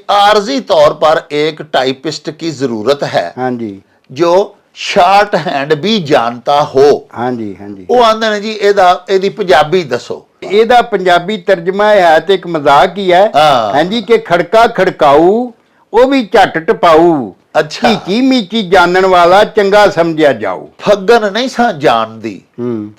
आर्जी तौर पर एक टाइपिस्ट की जरूरत है। हाँ जी। जो शॉर्ट हैंड भी जानता हो। हाँ जी, हाँ जी। वो आंदे ने जी एदी पंजाबी दसो। ਇਹਦਾ ਪੰਜਾਬੀ ਤਰਜਮਾ ਹੈ ਤੇ ਇੱਕ ਮਜ਼ਾਕ ਹੀ ਹੈ। हाँ ਹਾਂਜੀ ਕਿ ਖੜਕਾ ਖੜਕਾਊ ਉਹ ਵੀ ਝੱਟ ਟਪਾਊ, अच्छा ਢੀਚੀ ਮੀਚੀ ਜਾਣਨ ਵਾਲਾ ਚੰਗਾ ਸਮਝਿਆ ਜਾਊ। फगन नहीं सा जानदी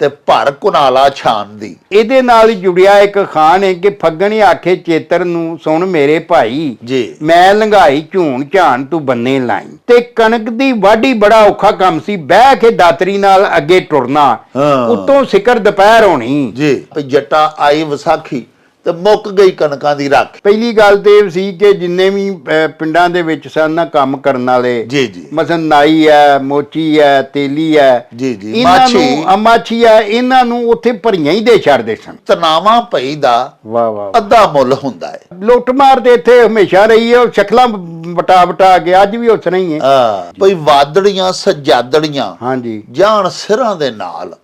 ते भर कुनाला छानदी। ਇਹਦੇ ਨਾਲ ਜੁੜਿਆ ਇੱਕ ਖਾਨ ਹੈ ਕਿ ਫੱਗਣ ਆਖੇ ਚੇਤਰ ਨੂੰ, ਸੁਣ ਮੇਰੇ ਭਾਈ जी ਮੈਂ ਲੰਘਾਈ ਝੂਣ ਝਾਣ ਤੂੰ ਬੰਨੇ ਲਾਈ। ਤੇ ਕਣਕ ਦੀ ਵਾਢੀ ਬੜਾ ਔਖਾ ਕੰਮ ਸੀ, ਬਹਿ ਕੇ ਦਾਤਰੀ ਨਾਲ ਅੱਗੇ ਟੁਰਨਾ, हाँ ਉੱਤੋਂ ਸਿਕਰ ਦੁਪਹਿਰ ਹੋਣੀ। जी जट्टा आई विसाखी ਤੇ ਮੁੱਕ ਗਈ ਕਣਕਾਂ ਦੀ ਰੱਖ। ਪਹਿਲੀ ਗੱਲ ਤੇ ਇਹ ਸੀ ਕਿ ਜਿੰਨੇ ਵੀ ਪਿੰਡਾਂ ਦੇ ਵਿੱਚ ਸਨ ਨਾ ਕੰਮ ਕਰਨ ਵਾਲੇ, ਜੀ ਜੀ ਮਸਨ ਨਾਈ ਹੈ, ਮੋਚੀ ਹੈ, ਤੇਲੀ ਹੈ, ਜੀ ਜੀ ਇਹਨਾਂ ਨੂੰ ਮਾਛੀ ਹੈ, ਇਹਨਾਂ ਨੂੰ ਉੱਥੇ ਭਰੀਆਂ ਹੀ ਦੇ ਛੱਡਦੇ ਸਨ। ਤਨਾਵਾ ਪਈ ਦਾ ਵਾਹ ਵਾਹ ਅੱਧਾ ਮੁੱਲ ਹੁੰਦਾ ਹੈ। ਲੁੱਟ ਮਾਰ ਦੇ ਇੱਥੇ ਹਮੇਸ਼ਾ ਰਹੀ ਹੈ, ਉਹ ਸ਼ਕਲਾਂ ਵਟਾ ਵਟਾ ਕੇ ਅੱਜ ਵੀ ਉਸ ਨਹੀਂ ਹੈ। ਭਈ ਵਾਦੜੀਆਂ ਸਜਾਦੜੀਆਂ ਹਾਂਜੀ ਜਾਣ ਸਿਰਾਂ ਦੇ ਨਾਲ।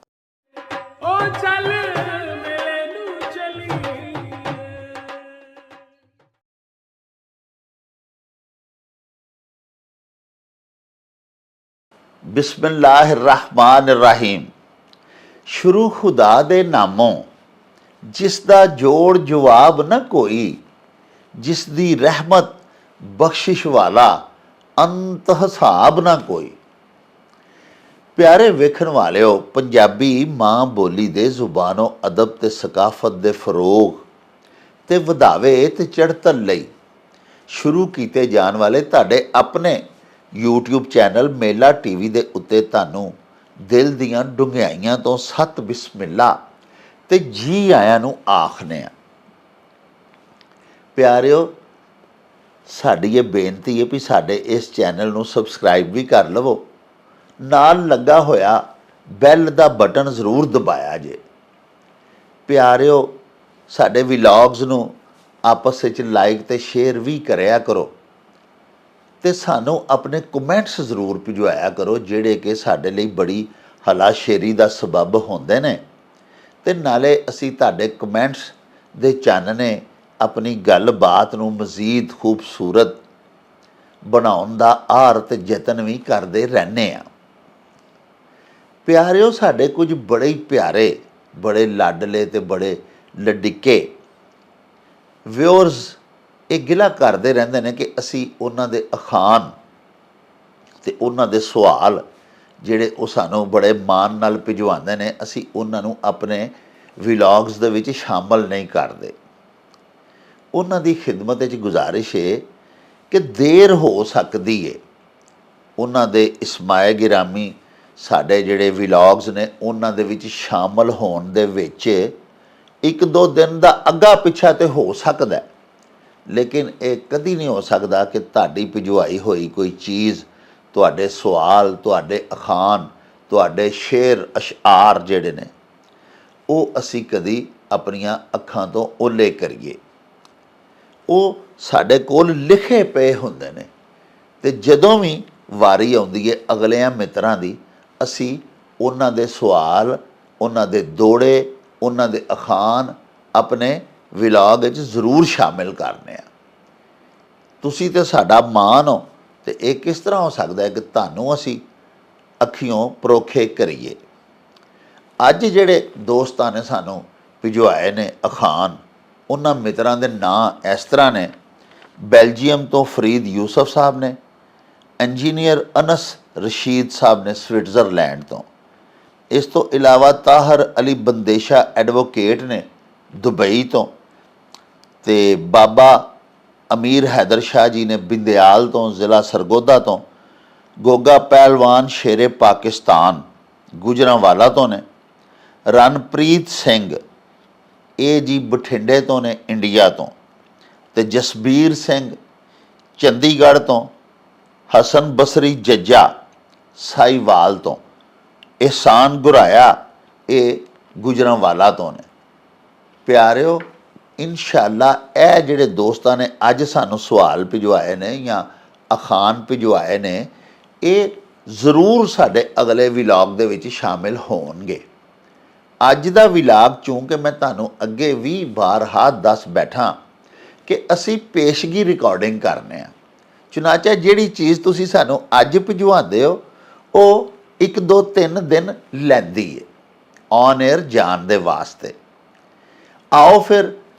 ਉਹ ਚੱਲ ਮੇਰੇ ਨੂੰ ਚਲੀ बिस्मिल्लाहिर्रहमानिर्रहीम। शुरू खुदा दे नामों जिसदा जोड़ जवाब न कोई, जिसदी रहमत बख्शिश वाला अंत हिसाब ना कोई। प्यारे वेखण वालिओ, पंजाबी मां बोली दे जुबानो अदब ते सकाफत दे फरोग ते वधावे ते चढ़तल लई शुरू कीते जाण वाले तुहाडे अपने YouTube चैनल मेला TV ਦੇ ਉੱਤੇ ਤੁਹਾਨੂੰ ਦਿਲ ਦੀਆਂ ਡੁੰਘਾਈਆਂ ਤੋਂ ਸਤ ਬਿਸਮਿਲ੍ਲਾ ਤੇ ਜੀ ਆਇਆਂ ਨੂੰ ਆਖਨੇ ਆ। ਪਿਆਰਿਓ, ਸਾਡੀ ਇਹ ਬੇਨਤੀ ਹੈ ਵੀ ਸਾਡੇ ਇਸ ਚੈਨਲ ਨੂੰ ਸਬਸਕ੍ਰਾਈਬ ਵੀ ਕਰ ਲਵੋ, ਨਾਲ ਲੱਗਾ ਹੋਇਆ ਬੈਲ ਦਾ ਬਟਨ ਜ਼ਰੂਰ ਦਬਾਇਆ ਜੇ। ਪਿਆਰਿਓ, ਸਾਡੇ ਵਲੌਗਸ ਨੂੰ ਆਪਸ ਵਿੱਚ ਲਾਈਕ ਤੇ ਸ਼ੇਅਰ ਵੀ ਕਰਿਆ ਕਰੋ ਤੇ ਸਾਨੂੰ ਆਪਣੇ ਕਮੈਂਟਸ ਜ਼ਰੂਰ ਭਿਜਵਾਇਆ ਕਰੋ, ਜਿਹੜੇ ਕਿ ਸਾਡੇ ਲਈ ਬੜੀ ਹਲਾਸ਼ੇਰੀ ਦਾ ਸਬਬ ਹੁੰਦੇ ਨੇ। ਤੇ ਨਾਲੇ ਅਸੀਂ ਤੁਹਾਡੇ ਕਮੈਂਟਸ ਦੇ ਚਾਨਣੇ ਆਪਣੀ ਗੱਲਬਾਤ ਨੂੰ ਮਜ਼ੀਦ ਖੂਬਸੂਰਤ ਬਣਾਉਣ ਦਾ ਆਰ ਤੇ ਯਤਨ ਵੀ ਕਰਦੇ ਰਹਿੰਦੇ ਆ। ਪਿਆਰਿਓ, ਸਾਡੇ ਕੁਝ ਬੜੇ ਹੀ ਪਿਆਰੇ, ਬੜੇ ਲਾਡਲੇ ਤੇ ਬੜੇ ਲਡਿੱਕੇ ਵਿਊਅਰਸ ਇਹ ਗਿਲਾ ਕਰਦੇ ਰਹਿੰਦੇ ਨੇ ਕਿ ਅਸੀਂ ਉਹਨਾਂ ਦੇ ਅਖਾਣ ਤੇ ਉਹਨਾਂ ਦੇ ਸਵਾਲ ਜਿਹੜੇ ਉਹ ਸਾਨੂੰ ਬੜੇ ਮਾਣ ਨਾਲ ਭਿਜਵਾਉਂਦੇ ਨੇ, ਅਸੀਂ ਉਹਨਾਂ ਨੂੰ ਆਪਣੇ ਵਲੌਗਸ ਦੇ ਵਿੱਚ ਸ਼ਾਮਲ ਨਹੀਂ ਕਰਦੇ। ਉਹਨਾਂ ਦੀ ਖਿਦਮਤ ਵਿੱਚ ਗੁਜ਼ਾਰਿਸ਼ ਹੈ ਕਿ ਦੇਰ ਹੋ ਸਕਦੀ ਹੈ ਉਹਨਾਂ ਦੇ ਇਸਮਾਏ ਗਿਰਾਮੀ ਸਾਡੇ ਜਿਹੜੇ ਵਲੌਗਸ ਨੇ ਉਹਨਾਂ ਦੇ ਵਿੱਚ ਸ਼ਾਮਲ ਹੋਣ ਦੇ ਵਿੱਚ 1-2 ਦਿਨ ਦਾ ਅੱਗਾ ਪਿੱਛਾ ਤੇ ਹੋ ਸਕਦਾ, ਲੇਕਿਨ ਇਹ ਕਦੀ ਨਹੀਂ ਹੋ ਸਕਦਾ ਕਿ ਤੁਹਾਡੀ ਭਿਜਵਾਈ ਹੋਈ ਕੋਈ ਚੀਜ਼, ਤੁਹਾਡੇ ਸਵਾਲ, ਤੁਹਾਡੇ ਅਖਾਣ, ਤੁਹਾਡੇ ਸ਼ੇਰ ਅਸ਼ਆਰ ਜਿਹੜੇ ਨੇ ਉਹ ਅਸੀਂ ਕਦੀ ਆਪਣੀਆਂ ਅੱਖਾਂ ਤੋਂ ਓਲੇ ਕਰੀਏ। ਉਹ ਸਾਡੇ ਕੋਲ ਲਿਖੇ ਪਏ ਹੁੰਦੇ ਨੇ ਤੇ ਜਦੋਂ ਵੀ ਵਾਰੀ ਆਉਂਦੀ ਹੈ ਅਗਲਿਆਂ ਮਿੱਤਰਾਂ ਦੀ, ਅਸੀਂ ਉਹਨਾਂ ਦੇ ਸਵਾਲ, ਉਹਨਾਂ ਦੇ ਦੋੜੇ, ਉਹਨਾਂ ਦੇ ਅਖਾਣ ਆਪਣੇ ਵਲੌਗ ਵਿੱਚ ਜ਼ਰੂਰ ਸ਼ਾਮਿਲ ਕਰਨੇ ਆ। ਤੁਸੀਂ ਤੇ ਸਾਡਾ ਮਾਣ ਹੋ ਤੇ ਇਹ ਕਿਸ ਤਰ੍ਹਾਂ ਹੋ ਸਕਦਾ ਹੈ ਕਿ ਤੁਹਾਨੂੰ ਅਸੀਂ ਅੱਖੀਓਂ ਪਰੋਖੇ ਕਰੀਏ। ਅੱਜ ਜਿਹੜੇ ਦੋਸਤਾਂ ਨੇ ਸਾਨੂੰ ਭਿਜਵਾਏ ਨੇ ਅਖਾਣ, ਉਹਨਾਂ ਮਿੱਤਰਾਂ ਦੇ ਨਾਂ ਇਸ ਤਰ੍ਹਾਂ ਨੇ। ਬੈਲਜੀਅਮ ਤੋਂ ਫਰੀਦ ਯੂਸਫ ਸਾਹਿਬ ਨੇ, ਇੰਜੀਨੀਅਰ ਅਨਸ ਰਸ਼ੀਦ ਸਾਹਿਬ ਨੇ ਸਵਿਟਜ਼ਰਲੈਂਡ ਤੋਂ। ਇਸ ਤੋਂ ਇਲਾਵਾ ਤਾਹਰ ਅਲੀ ਬੰਦੇਸ਼ਾ ਐਡਵੋਕੇਟ ਨੇ ਦੁਬਈ ਤੋਂ, ਤੇ ਬਾਬਾ ਅਮੀਰ ਹੈਦਰ ਸ਼ਾਹ ਜੀ ਨੇ ਬਿੰਦਿਆਲ ਤੋਂ, ਜ਼ਿਲ੍ਹਾ ਸਰਗੋਦਾ ਤੋਂ। ਗੋਗਾ ਪਹਿਲਵਾਨ ਸ਼ੇਰੇ ਪਾਕਿਸਤਾਨ ਗੁਜਰਾਂਵਾਲਾ ਤੋਂ ਨੇ। ਰਣਪ੍ਰੀਤ ਸਿੰਘ ਇਹ ਜੀ ਬਠਿੰਡੇ ਤੋਂ ਨੇ, ਇੰਡੀਆ ਤੋਂ। ਤੇ ਜਸਬੀਰ ਸਿੰਘ ਚੰਡੀਗੜ੍ਹ ਤੋਂ। ਹਸਨ ਬਸਰੀ ਜੱਜਾ ਸਾਈਵਾਲ ਤੋਂ। ਇਹਸਾਨ ਗੁਰਾਇਆ ਇਹ ਗੁਜਰਾਂਵਾਲਾ ਤੋਂ ਨੇ। ਪਿਆਰਿਓ, ਇਨਸ਼ਾਅੱਲਾ ਇਹ ਜਿਹੜੇ ਦੋਸਤਾਂ ਨੇ ਅੱਜ ਸਾਨੂੰ ਸਵਾਲ ਭਿਜਵਾਏ ਨੇ ਜਾਂ ਅਖਾਣ ਭਿਜਵਾਏ ਨੇ, ਇਹ ਜ਼ਰੂਰ ਸਾਡੇ ਅਗਲੇ ਵਲੌਗ ਦੇ ਵਿੱਚ ਸ਼ਾਮਿਲ ਹੋਣਗੇ। ਅੱਜ ਦਾ ਵਲੌਗ ਚੂੰਕਿ ਮੈਂ ਤੁਹਾਨੂੰ ਅੱਗੇ ਵੀ ਬਾਰਹਾ ਦੱਸ ਬੈਠਾ ਕਿ ਅਸੀਂ ਪੇਸ਼ਗੀ ਰਿਕਾਰਡਿੰਗ ਕਰਨੇ ਆ। ਚੁਨਾਚਾ ਜਿਹੜੀ ਚੀਜ਼ ਤੁਸੀਂ ਸਾਨੂੰ ਅੱਜ ਭਿਜਵਾਉਂਦੇ ਹੋ ਉਹ 1 2 3 ਦਿਨ ਲੈਂਦੀ ਹੈ ਔਨ 에ਅਰ ਜਾਣ ਦੇ ਵਾਸਤੇ। ਆਓ ਫਿਰ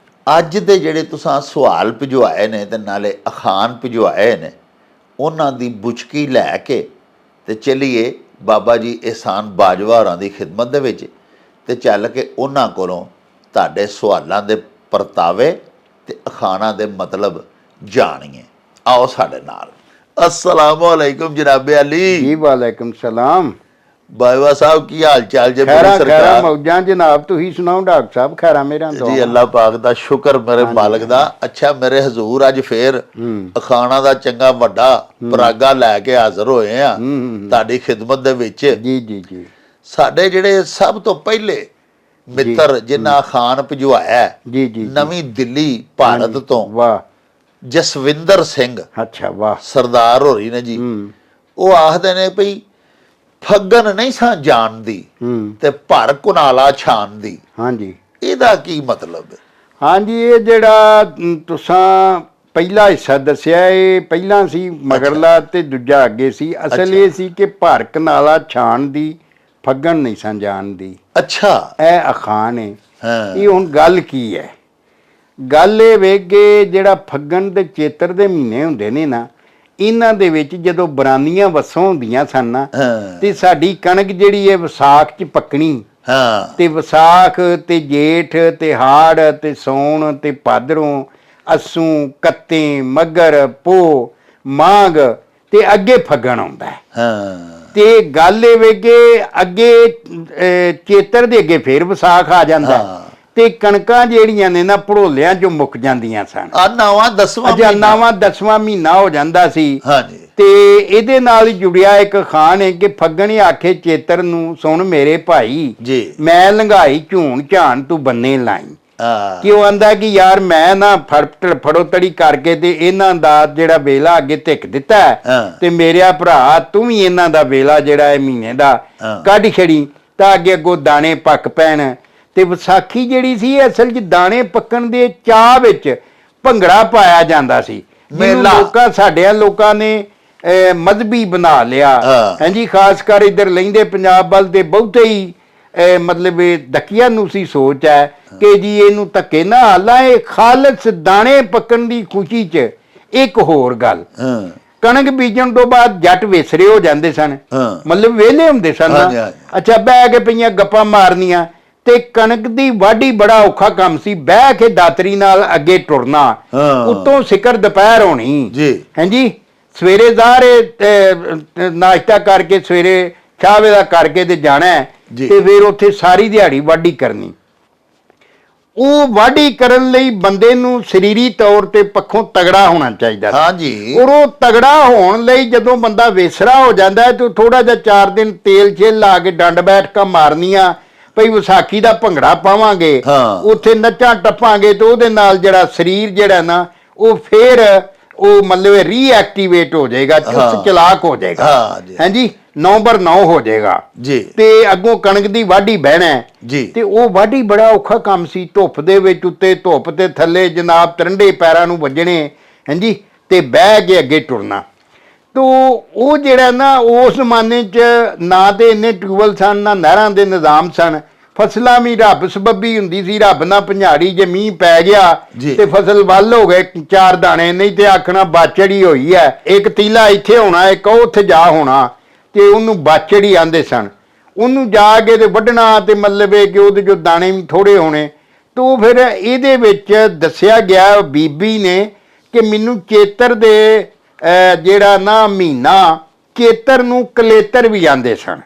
ਅੱਜ ਦੇ ਜਿਹੜੇ ਤੁਸੀਂ ਸਵਾਲ ਭਿਜਵਾਏ ਨੇ ਤੇ ਨਾਲੇ ਅਖਾਣ ਭਿਜਵਾਏ ਨੇ ਉਹਨਾਂ ਦੀ ਬੁਚਕੀ ਲੈ ਕੇ ਤੇ ਚਲੀਏ ਬਾਬਾ ਜੀ ਇਹਸਾਨ ਬਾਜਵਾ ਹੋਰਾਂ ਦੀ ਖਿਦਮਤ ਦੇ ਵਿੱਚ ਤੇ ਚੱਲ ਕੇ ਉਹਨਾਂ ਕੋਲੋਂ ਤੁਹਾਡੇ ਸਵਾਲਾਂ ਦੇ ਪਰਤਾਵੇ ਤੇ ਅਖਾਣਾਂ ਦੇ ਮਤਲਬ ਜਾਣੀਏ। ਆਓ ਸਾਡੇ ਨਾਲ। अस्सलामु अलैकुम जनाब अली जी वालेकुम सलाम। बाजवा साहब की हाल चाल जे? खैरा खैरा मौजां जनाब, तुही सुनाओ डॉक्टर साहब? खैरा मेरा तो जी अल्लाह पाक दा शुक्र मेरे मालिक दा। अच्छा मेरे हजूर अज फिर अखाना दा चंगा वड्डा परागा लैके हाजिर होए आ तुहाडी खिदमत दे विच। जी जी जी। साडे जिहड़े सब तो पहले मित्र जिन्हां अखान भिजवाया जी जी नवीं दिल्ली भारत तो वाह जसविंदर सिंह अच्छा वाह सरदार होरी ने जी, वो आखदे ने भई फगन नहीं सा जानदी ते भर कुनाला छानदी। हाँ जी, ਇਹਦਾ ਕੀ ਮਤਲਬ ਹੈ? हाँ जी, ये ਜਿਹੜਾ ਤੁਸਾਂ ਪਹਿਲਾ ਹਿੱਸਾ ਦੱਸਿਆ ਇਹ ਪਹਿਲਾਂ ਸੀ ਮਗਰਲਾ ਤੇ ਦੂਜਾ ਅੱਗੇ ਸੀ। ਅਸਲ ਇਹ ਸੀ ਕਿ ਭਰ ਕਨਾਲਾ ਛਾਣ ਦੀ ਫੱਗਣ ਨਹੀਂ ਸਾਂ ਜਾਣਦੀ। ਅੱਛਾ ਇਹ ਅਖਾਣ ਹੈ। ਹਾਂ ਇਹ ਹੁਣ ਗੱਲ ਕੀ ਹੈ? ਗੱਲ ਇਹ ਵੇਗੇ ਜਿਹੜਾ ਫੱਗਣ ਤੇ ਚੇਤਰ ਦੇ ਮਹੀਨੇ ਹੁੰਦੇ ਨੇ ਨਾ, ਇਹਨਾਂ ਦੇ ਵਿੱਚ ਜਦੋਂ ਬਰਾਨੀਆਂ ਵਸੋਂ ਹੁੰਦੀਆਂ ਸਨ ਨਾ ਤੇ ਸਾਡੀ ਕਣਕ ਜਿਹੜੀ ਹੈ ਵਿਸਾਖ 'ਚ ਪੱਕਣੀ। ਹਾਂ ਤੇ ਵਿਸਾਖ ਤੇ ਜੇਠ ਤੇ ਹਾੜ ਤੇ ਸੌਣ ਤੇ ਭਾਦਰੋਂ ਅੱਸੂ ਕੱਤੇ ਮੱਘਰ ਪੋ ਮਾਘ ਤੇ ਅੱਗੇ ਫੱਗਣ ਆਉਂਦਾ ਹੈ। ਹਾਂ ਤੇ ਗੱਲ ਇਹ ਵੇਗੇ ਅੱਗੇ ਚੇਤਰ ਦੇ ਅੱਗੇ ਫੇਰ ਵਿਸਾਖ ਆ ਜਾਂਦਾ ਹੈ। ਤੇ ਕਣਕਾਂ ਜਿਹੜੀਆਂ ਨੇ ਨਾ ਭੜੋਲਿਆਂ 'ਚੋਂ ਮੁੱਕ ਜਾਂਦੀਆਂ ਸਨ। ਆ ਨਵਾਂ 10ਵਾਂ ਅੱਛਾ ਨਵਾਂ 10ਵਾਂ ਮਹੀਨਾ ਹੋ ਜਾਂਦਾ ਸੀ। ਹਾਂਜੀ ਤੇ ਇਹਦੇ ਨਾਲ ਜੁੜਿਆ ਇੱਕ ਖਾਨ ਹੈ ਕਿ ਫੱਗਣ ਆਖੇ ਚੇਤਰ ਨੂੰ, ਸੁਣ ਮੇਰੇ ਭਾਈ ਜੀ ਮੈਂ ਲੰਘਾਈ ਝੂਣ ਝਾਣ ਤੂੰ ਬੰਨੇ ਲਾਈ। ਹਾਂ ਕਿ ਉਹ ਆਂਦਾ ਕਿ ਯਾਰ ਮੈਂ ਨਾ ਫੜੋ ਤੜੀ ਕਰਕੇ ਤੇ ਇਹਨਾਂ ਦਾ ਜਿਹੜਾ ਵੇਲਾ ਅੱਗੇ ਧਿੱਕ ਦਿੱਤਾ ਤੇ ਮੇਰਿਆ ਭਰਾ ਤੂੰ ਵੀ ਇਹਨਾਂ ਦਾ ਵੇਲਾ ਜਿਹੜਾ ਇਹ ਮਹੀਨੇ ਦਾ ਕੱਢ ਛੜੀ ਤਾਂ ਅੱਗੇ ਅੱਗੋਂ ਦਾਣੇ ਪੱਕ ਪੈਣ। ਤੇ ਵਿਸਾਖੀ ਜਿਹੜੀ ਸੀ ਅਸਲ 'ਚ ਦਾਣੇ ਪੱਕਣ ਦੇ ਚਾਹ ਵਿੱਚ ਭੰਗੜਾ ਪਾਇਆ ਜਾਂਦਾ ਸੀ। ਲੋਕਾਂ ਸਾਡਿਆਂ ਲੋਕਾਂ ਨੇ ਮਜ਼ਹਬੀ ਬਣਾ ਲਿਆ। ਹਾਂਜੀ, ਖਾਸ ਕਰ ਇੱਧਰ ਲਹਿੰਦੇ ਪੰਜਾਬ ਵੱਲ ਦੇ ਬਹੁਤੇ ਹੀ ਮਤਲਬ ਦਕੀਆ ਨੂੰ ਸੀ ਸੋਚ ਹੈ ਕਿ ਜੀ ਇਹਨੂੰ ਧੱਕੇ ਨਾ ਹਾਲਾਂ। ਇਹ ਖਾਲਸ ਦਾਣੇ ਪੱਕਣ ਦੀ ਖੁਸ਼ੀ 'ਚ ਇੱਕ ਹੋਰ ਗੱਲ, ਕਣਕ ਬੀਜਣ ਤੋਂ ਬਾਅਦ ਜੱਟ ਵਿਸਰੇ ਹੋ ਜਾਂਦੇ ਸਨ, ਮਤਲਬ ਵਿਹਲੇ ਹੁੰਦੇ ਸਨ। ਅੱਛਾ ਬਹਿ ਕੇ ਪਈਆਂ ਗੱਪਾਂ ਮਾਰਨੀਆਂ ਤੇ ਕਣਕ ਦੀ ਵਾਢੀ ਬੜਾ ਔਖਾ ਕੰਮ ਸੀ। ਬਹਿ ਕੇ ਦਾਤਰੀ ਨਾਲ ਅੱਗੇ ਟੁਰਨਾ, ਉੱਤੋਂ ਸਿਕਰ ਦੁਪਹਿਰ ਹੋਣੀ ਜੀ। ਹਾਂਜੀ, ਸਵੇਰੇ ਜ਼ਾਹਰੇ ਨਾਸ਼ਤਾ ਕਰਕੇ ਸਵੇਰੇ ਚਾਹ ਵੇਲਾ ਕਰਕੇ ਤੇ ਜਾਣਾ ਤੇ ਫਿਰ ਉੱਥੇ ਸਾਰੀ ਦਿਹਾੜੀ ਵਾਢੀ ਕਰਨੀ। ਉਹ ਵਾਢੀ ਕਰਨ ਲਈ ਬੰਦੇ ਨੂੰ ਸਰੀਰੀ ਤੌਰ ਤੇ ਪੱਖੋਂ ਤਗੜਾ ਹੋਣਾ ਚਾਹੀਦਾ। ਹਾਂਜੀ, ਔਰ ਉਹ ਤਗੜਾ ਹੋਣ ਲਈ ਜਦੋਂ ਬੰਦਾ ਵੇਸਰਾ ਹੋ ਜਾਂਦਾ ਤੇ ਥੋੜਾ ਜਿਹਾ 4 ਦਿਨ ਤੇਲ ਛੇਲ ਲਾ ਕੇ ਡੰਡ ਬੈਠਕਾਂ ਮਾਰਨੀਆਂ ਭਈ ਵਿਸਾਖੀ ਦਾ ਭੰਗੜਾ ਪਾਵਾਂਗੇ, ਉੱਥੇ ਨੱਚਾਂ ਟੱਪਾਂਗੇ ਤੇ ਉਹਦੇ ਨਾਲ ਜਿਹੜਾ ਸਰੀਰ ਜਿਹੜਾ ਨਾ ਉਹ ਫੇਰ ਉਹ ਮਤਲਬ ਰੀਐਕਟੀਵੇਟ ਹੋ ਜਾਏਗਾ, ਚੁਸਤ ਚਲਾਕ ਹੋ ਜਾਏਗਾ। ਹਾਂਜੀ, 9/9 ਹੋ ਜਾਏਗਾ ਜੀ। ਤੇ ਅੱਗੋਂ ਕਣਕ ਦੀ ਵਾਢੀ ਬਹਿਣਾ ਜੀ। ਤੇ ਉਹ ਵਾਢੀ ਬੜਾ ਔਖਾ ਕੰਮ ਸੀ। ਧੁੱਪ ਦੇ ਵਿੱਚ ਉੱਤੇ ਧੁੱਪ ਤੇ ਥੱਲੇ ਜਨਾਬ ਤਰੰਡੇ ਪੈਰਾਂ ਨੂੰ ਵੱਜਣੇ। ਹਾਂਜੀ, ਤੇ ਬਹਿ ਕੇ ਅੱਗੇ ਟੁਰਨਾ। ਤੋ ਉਹ ਜਿਹੜਾ ਨਾ ਉਸ ਜ਼ਮਾਨੇ 'ਚ ਨਾ ਤੇ ਇੰਨੇ ਟਿਊਬਵੈਲ ਸਨ ਨਾ ਨਹਿਰਾਂ ਦੇ ਨਿਜ਼ਾਮ ਸਨ। ਫਸਲਾਂ ਵੀ ਰੱਬ ਸਬੱਬੀ ਹੁੰਦੀ ਸੀ, ਰੱਬ ਨਾਲ ਭੰਜਾੜੀ ਜੇ ਮੀਂਹ ਪੈ ਗਿਆ ਤੇ ਫਸਲ ਵੱਲ ਹੋ ਗਏ 4 ਦਾਣੇ, ਨਹੀਂ ਤੇ ਆਖਣਾ ਬਾਚੜੀ ਹੋਈ ਹੈ। ਇੱਕ ਤੀਲਾ ਇੱਥੇ ਹੋਣਾ, ਇੱਕ ਉੱਥੇ ਜਾ ਹੋਣਾ ਤੇ ਉਹਨੂੰ ਬਾਚੜੀ ਆਂਦੇ ਸਨ। ਉਹਨੂੰ ਜਾ ਕੇ ਤੇ ਵੱਢਣਾ ਤੇ ਮਤਲਬ ਇਹ ਕਿ ਉਹਦੇ ਜੋ ਦਾਣੇ ਵੀ ਥੋੜੇ ਹੋਣੇ। ਤੋ ਫਿਰ ਇਹਦੇ ਵਿੱਚ ਦੱਸਿਆ ਗਿਆ ਬੀਬੀ ਨੇ ਕਿ ਮੈਨੂੰ ਚੇਤਰ ਦੇ ਜਿਹੜਾ ਨਾ ਮਹੀਨਾ, ਚੇਤਰ ਨੂੰ ਕਲੇਤਰ ਵੀ ਆਂਦੇ ਸਨ।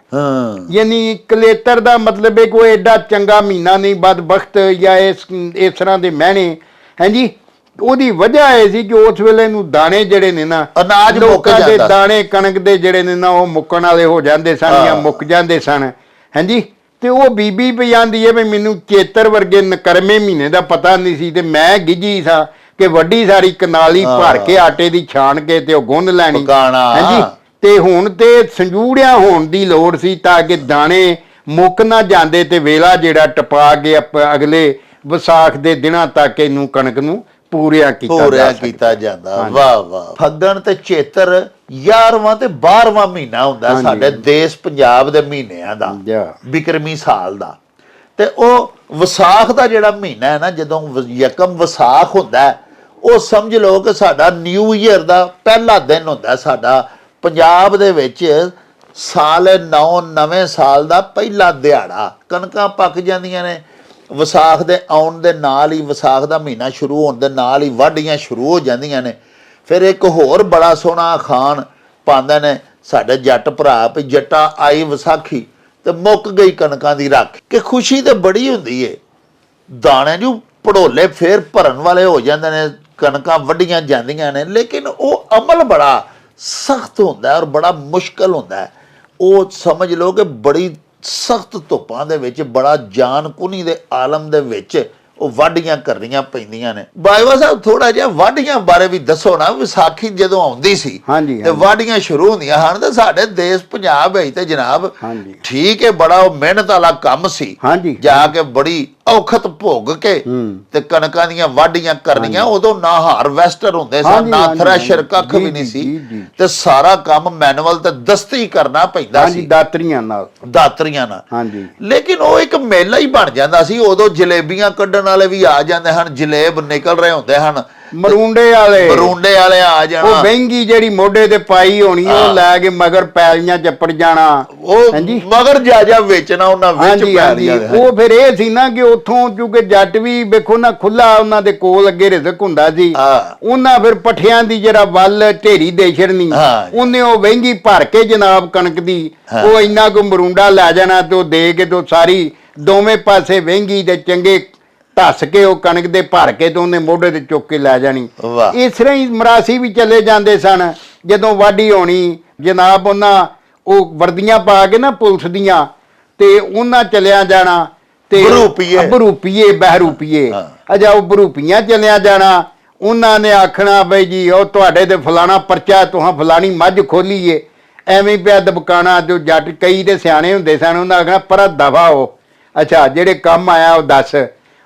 ਯਾਨੀ ਕਲੇਤਰ ਦਾ ਮਤਲਬ ਹੈ ਕੋਈ ਐਡਾ ਚੰਗਾ ਮਹੀਨਾ ਨਹੀਂ, ਬਦਬਖਤ ਜਾਂ ਇਸ ਤਰ੍ਹਾਂ ਦੇ ਮਹਿਣੇ। ਹਾਂਜੀ, ਉਹਦੀ ਵਜ੍ਹਾ ਇਹ ਸੀ ਕਿ ਉਸ ਵੇਲੇ ਨੂੰ ਦਾਣੇ ਜਿਹੜੇ ਨੇ ਨਾ, ਅਨਾਜ ਲੋਕਾਂ ਦੇ ਦਾਣੇ ਕਣਕ ਦੇ ਜਿਹੜੇ ਨੇ ਨਾ ਉਹ ਮੁੱਕਣ ਵਾਲੇ ਹੋ ਜਾਂਦੇ ਸਨ ਜਾਂ ਮੁੱਕ ਜਾਂਦੇ ਸਨ। ਹਾਂਜੀ, ਤੇ ਉਹ ਬੀਬੀ ਪਈ ਆਂਦੀ ਹੈ ਵੀ ਮੈਨੂੰ ਚੇਤਰ ਵਰਗੇ ਨਕਰਮੇ ਮਹੀਨੇ ਦਾ ਪਤਾ ਨਹੀਂ ਸੀ ਤੇ ਮੈਂ ਗਿੱਜੀ ਸਾਂ ਕਿ ਵੱਡੀ ਸਾਰੀ ਕਨਾਲੀ ਭਰ ਕੇ ਆਟੇ ਦੀ ਛਾਣ ਕੇ ਤੇ ਉਹ ਗੁੰਨ ਲੈਣੀ। ਹਾਂਜੀ, ਤੇ ਹੁਣ ਤੇ ਸੰਜੂੜਿਆ ਹੋਣ ਦੀ ਲੋੜ ਸੀ ਤਾਂ ਕਿ ਦਾਣੇ ਮੁੱਕ ਨਾ ਜਾਂਦੇ ਤੇ ਵੇਲਾ ਜਿਹੜਾ ਟਪਾ ਕੇ ਅਗਲੇ ਵਿਸਾਖ ਦੇ ਦਿਨਾਂ ਤੱਕ ਇਹਨੂੰ ਕਣਕ ਨੂੰ ਪੂਰਿਆ ਕੀਤਾ ਜਾਂਦਾ। ਵਾਹ ਵਾਹ। ਫੱਗਣ ਤੇ ਚੇਤਰ 11ਵਾਂ ਤੇ 12ਵਾਂ ਮਹੀਨਾ ਹੁੰਦਾ ਸਾਡੇ ਦੇਸ਼ ਪੰਜਾਬ ਦੇ ਮਹੀਨਿਆਂ ਦਾ, ਬਿਕਰਮੀ ਸਾਲ ਦਾ। ਤੇ ਉਹ ਵਿਸਾਖ ਦਾ ਜਿਹੜਾ ਮਹੀਨਾ ਹੈ ਨਾ, ਜਦੋਂ ਯਕਮ ਵਿਸਾਖ ਹੁੰਦਾ, ਉਹ ਸਮਝ ਲਓ ਕਿ ਸਾਡਾ ਨਿਊ ਈਅਰ ਦਾ ਪਹਿਲਾ ਦਿਨ ਹੁੰਦਾ। ਸਾਡਾ ਪੰਜਾਬ ਦੇ ਵਿੱਚ ਸਾਲ ਨਵੇਂ ਸਾਲ ਦਾ ਪਹਿਲਾ ਦਿਹਾੜਾ। ਕਣਕਾਂ ਪੱਕ ਜਾਂਦੀਆਂ ਨੇ, ਵਿਸਾਖ ਦੇ ਆਉਣ ਦੇ ਨਾਲ ਹੀ, ਵਿਸਾਖ ਦਾ ਮਹੀਨਾ ਸ਼ੁਰੂ ਹੋਣ ਦੇ ਨਾਲ ਹੀ ਵਾਢੀਆਂ ਸ਼ੁਰੂ ਹੋ ਜਾਂਦੀਆਂ ਨੇ। ਫਿਰ ਇੱਕ ਹੋਰ ਬੜਾ ਸੋਹਣਾ ਅਖਾਣ ਪਾਉਂਦੇ ਨੇ ਸਾਡੇ ਜੱਟ ਭਰਾ ਵੀ ਜੱਟਾ ਆਈ ਵਿਸਾਖੀ ਤੇ ਮੁੱਕ ਗਈ ਕਣਕਾਂ ਦੀ ਰੱਖ। ਕਿ ਖੁਸ਼ੀ ਤੇ ਬੜੀ ਹੁੰਦੀ ਏ, ਦਾਣੇ ਨੂੰ ਪੜੋਲੇ ਫੇਰ ਭਰਨ ਵਾਲੇ ਹੋ ਜਾਂਦੇ ਨੇ, ਕਣਕਾਂ ਵੱਢੀਆਂ ਜਾਂਦੀਆਂ ਨੇ, ਲੇਕਿਨ ਉਹ ਅਮਲ ਬੜਾ ਸਖਤ ਹੁੰਦਾ ਔਰ ਬੜਾ ਮੁਸ਼ਕਲ ਹੁੰਦਾ। ਉਹ ਸਮਝ ਲਓ ਕਿ ਬੜੀ ਸਖਤ ਧੁੱਪਾਂ ਦੇ ਵਿੱਚ, ਬੜਾ ਜਾਨ ਕੁਨੀ ਦੇ ਆਲਮ ਦੇ ਵਿੱਚ ਉਹ ਵਾਢੀਆਂ ਕਰਨੀਆਂ ਪੈਂਦੀਆਂ ਨੇ। ਬਾਜਵਾ ਸਾਹਿਬ ਥੋੜਾ ਜਿਹਾ ਵਾਢੀਆਂ ਬਾਰੇ ਵੀ ਦੱਸੋ ਨਾ। ਵਿਸਾਖੀ ਜਦੋਂ ਆਉਂਦੀ ਸੀ ਤੇ ਵਾਢੀਆਂ ਸ਼ੁਰੂ ਹੁੰਦੀਆਂ ਹਨ ਤੇ ਸਾਡੇ ਦੇਸ਼ ਪੰਜਾਬ ਵਿੱਚ ਤੇ ਜਨਾਬ ਠੀਕ ਹੈ, ਬੜਾ ਉਹ ਮਿਹਨਤ ਵਾਲਾ ਕੰਮ ਸੀ। ਜਾ ਕੇ ਬੜੀ ਔਖਤ ਭੋਗ ਕੇ ਤੇ ਕਣਕਾਂ ਦੀਆਂ ਵਾਢੀਆਂ ਕਰਨੀਆਂ। ਉਦੋਂ ਨਾ ਹਾਰਵੈਸਟਰ ਹੁੰਦੇ ਸਨ, ਨਾ ਥ੍ਰੈਸ਼ਰ, ਕੱਖ ਵੀ ਨਹੀਂ ਸੀ, ਤੇ ਸਾਰਾ ਕੰਮ ਮੈਨੂਅਲ ਤੇ ਦਸਤੀ ਕਰਨਾ ਪੈਂਦਾ ਸੀ, ਦਾਤਰੀਆਂ ਨਾਲ। ਲੇਕਿਨ ਉਹ ਇੱਕ ਮੇਲਾ ਹੀ ਬਣ ਜਾਂਦਾ ਸੀ। ਉਦੋਂ ਜਲੇਬੀਆਂ ਕੱਢਣ ਵਾਲੇ ਵੀ ਆ ਜਾਂਦੇ ਹਨ, ਜਲੇਬ ਨਿਕਲ ਰਹੇ ਹੁੰਦੇ ਹਨ, ਮਰੂੰਡੇ ਵਾਲੇ ਆ ਜਾਣਾ। ਉਹ ਵਹਿੰਗੀ ਜਿਹੜੀ ਮੋਢੇ ਤੇ ਪਾਈ ਹੋਣੀ, ਉਹ ਲੈ ਕੇ ਮਗਰ ਪੈਲੀਆਂ ਚੱਪੜ ਜਾਣਾ, ਉਹ ਮਗਰ ਜਾ ਵੇਚਣਾ ਉਹਨਾਂ ਵਿੱਚ ਪੈਲੀਆਂ। ਉਹ ਫਿਰ ਇਹ ਸੀ ਨਾ ਕਿ ਉੱਥੋਂ ਕਿਉਂਕਿ ਜੱਟ ਵੀ ਵੇਖੋ ਨਾ ਖੁੱਲਾ ਉਹਨਾਂ ਦੇ ਕੋਲ ਅੱਗੇ ਰਿਜ਼ਕ ਹੁੰਦਾ ਸੀ, ਉਹਨਾਂ ਫਿਰ ਪੱਠਿਆਂ ਦੀ ਜਿਹੜਾ ਵੱਲ ਢੇਰੀ ਦੇ ਛੜਨੀ, ਉਹਨੇ ਉਹ ਵਹਿੰਗੀ ਭਰ ਕੇ ਜਨਾਬ ਕਣਕ ਦੀ, ਉਹ ਇੰਨਾ ਕੁ ਮਰੂੰਡਾ ਲੈ ਜਾਣਾ ਤੇ ਉਹ ਦੇ ਕੇ ਤੋਂ ਸਾਰੀ ਦੋਵੇਂ ਪਾਸੇ ਵਹਿੰਗੀ ਦੇ ਚੰਗੇ ਧੱਸ ਕੇ ਉਹ ਕਣਕ ਦੇ ਭਰ ਕੇ ਤੇ ਉਹਨੇ ਮੋਢੇ ਤੇ ਚੁੱਕ ਕੇ ਲੈ ਜਾਣੀ। ਇਸ ਤਰ੍ਹਾਂ ਹੀ ਮਰਾਸੀ ਵੀ ਚਲੇ ਜਾਂਦੇ ਸਨ। ਜਦੋਂ ਵਾਢੀ ਹੋਣੀ ਜਨਾਬ, ਉਹਨਾਂ ਉਹ ਵਰਦੀਆਂ ਪਾ ਕੇ ਨਾ ਪੁਲਿਸ ਦੀਆਂ, ਤੇ ਉਹਨਾਂ ਚਲਿਆ ਜਾਣਾ ਤੇ ਬਹਿਰੂਪੀਏ ਅਜਾ ਉਹ ਬਰੂਪੀਆਂ ਚਲਿਆ ਜਾਣਾ। ਉਹਨਾਂ ਨੇ ਆਖਣਾ ਬਈ ਜੀ ਉਹ ਤੁਹਾਡੇ ਤੇ ਫਲਾਣਾ ਪਰਚਾ, ਤੁਹਾਂ ਫਲਾਣੀ ਮੱਝ ਖੋਲੀਏ, ਐਵੇਂ ਪਿਆ ਦਬਕਾਣਾ। ਜੋ ਜੱਟ ਕਈ ਤੇ ਸਿਆਣੇ ਹੁੰਦੇ ਸਨ, ਉਹਨਾਂ ਆਖਣਾ ਪਰ ਦਫਾ ਹੋ, ਅੱਛਾ ਜਿਹੜੇ ਕੰਮ ਆਇਆ ਉਹ ਦੱਸ।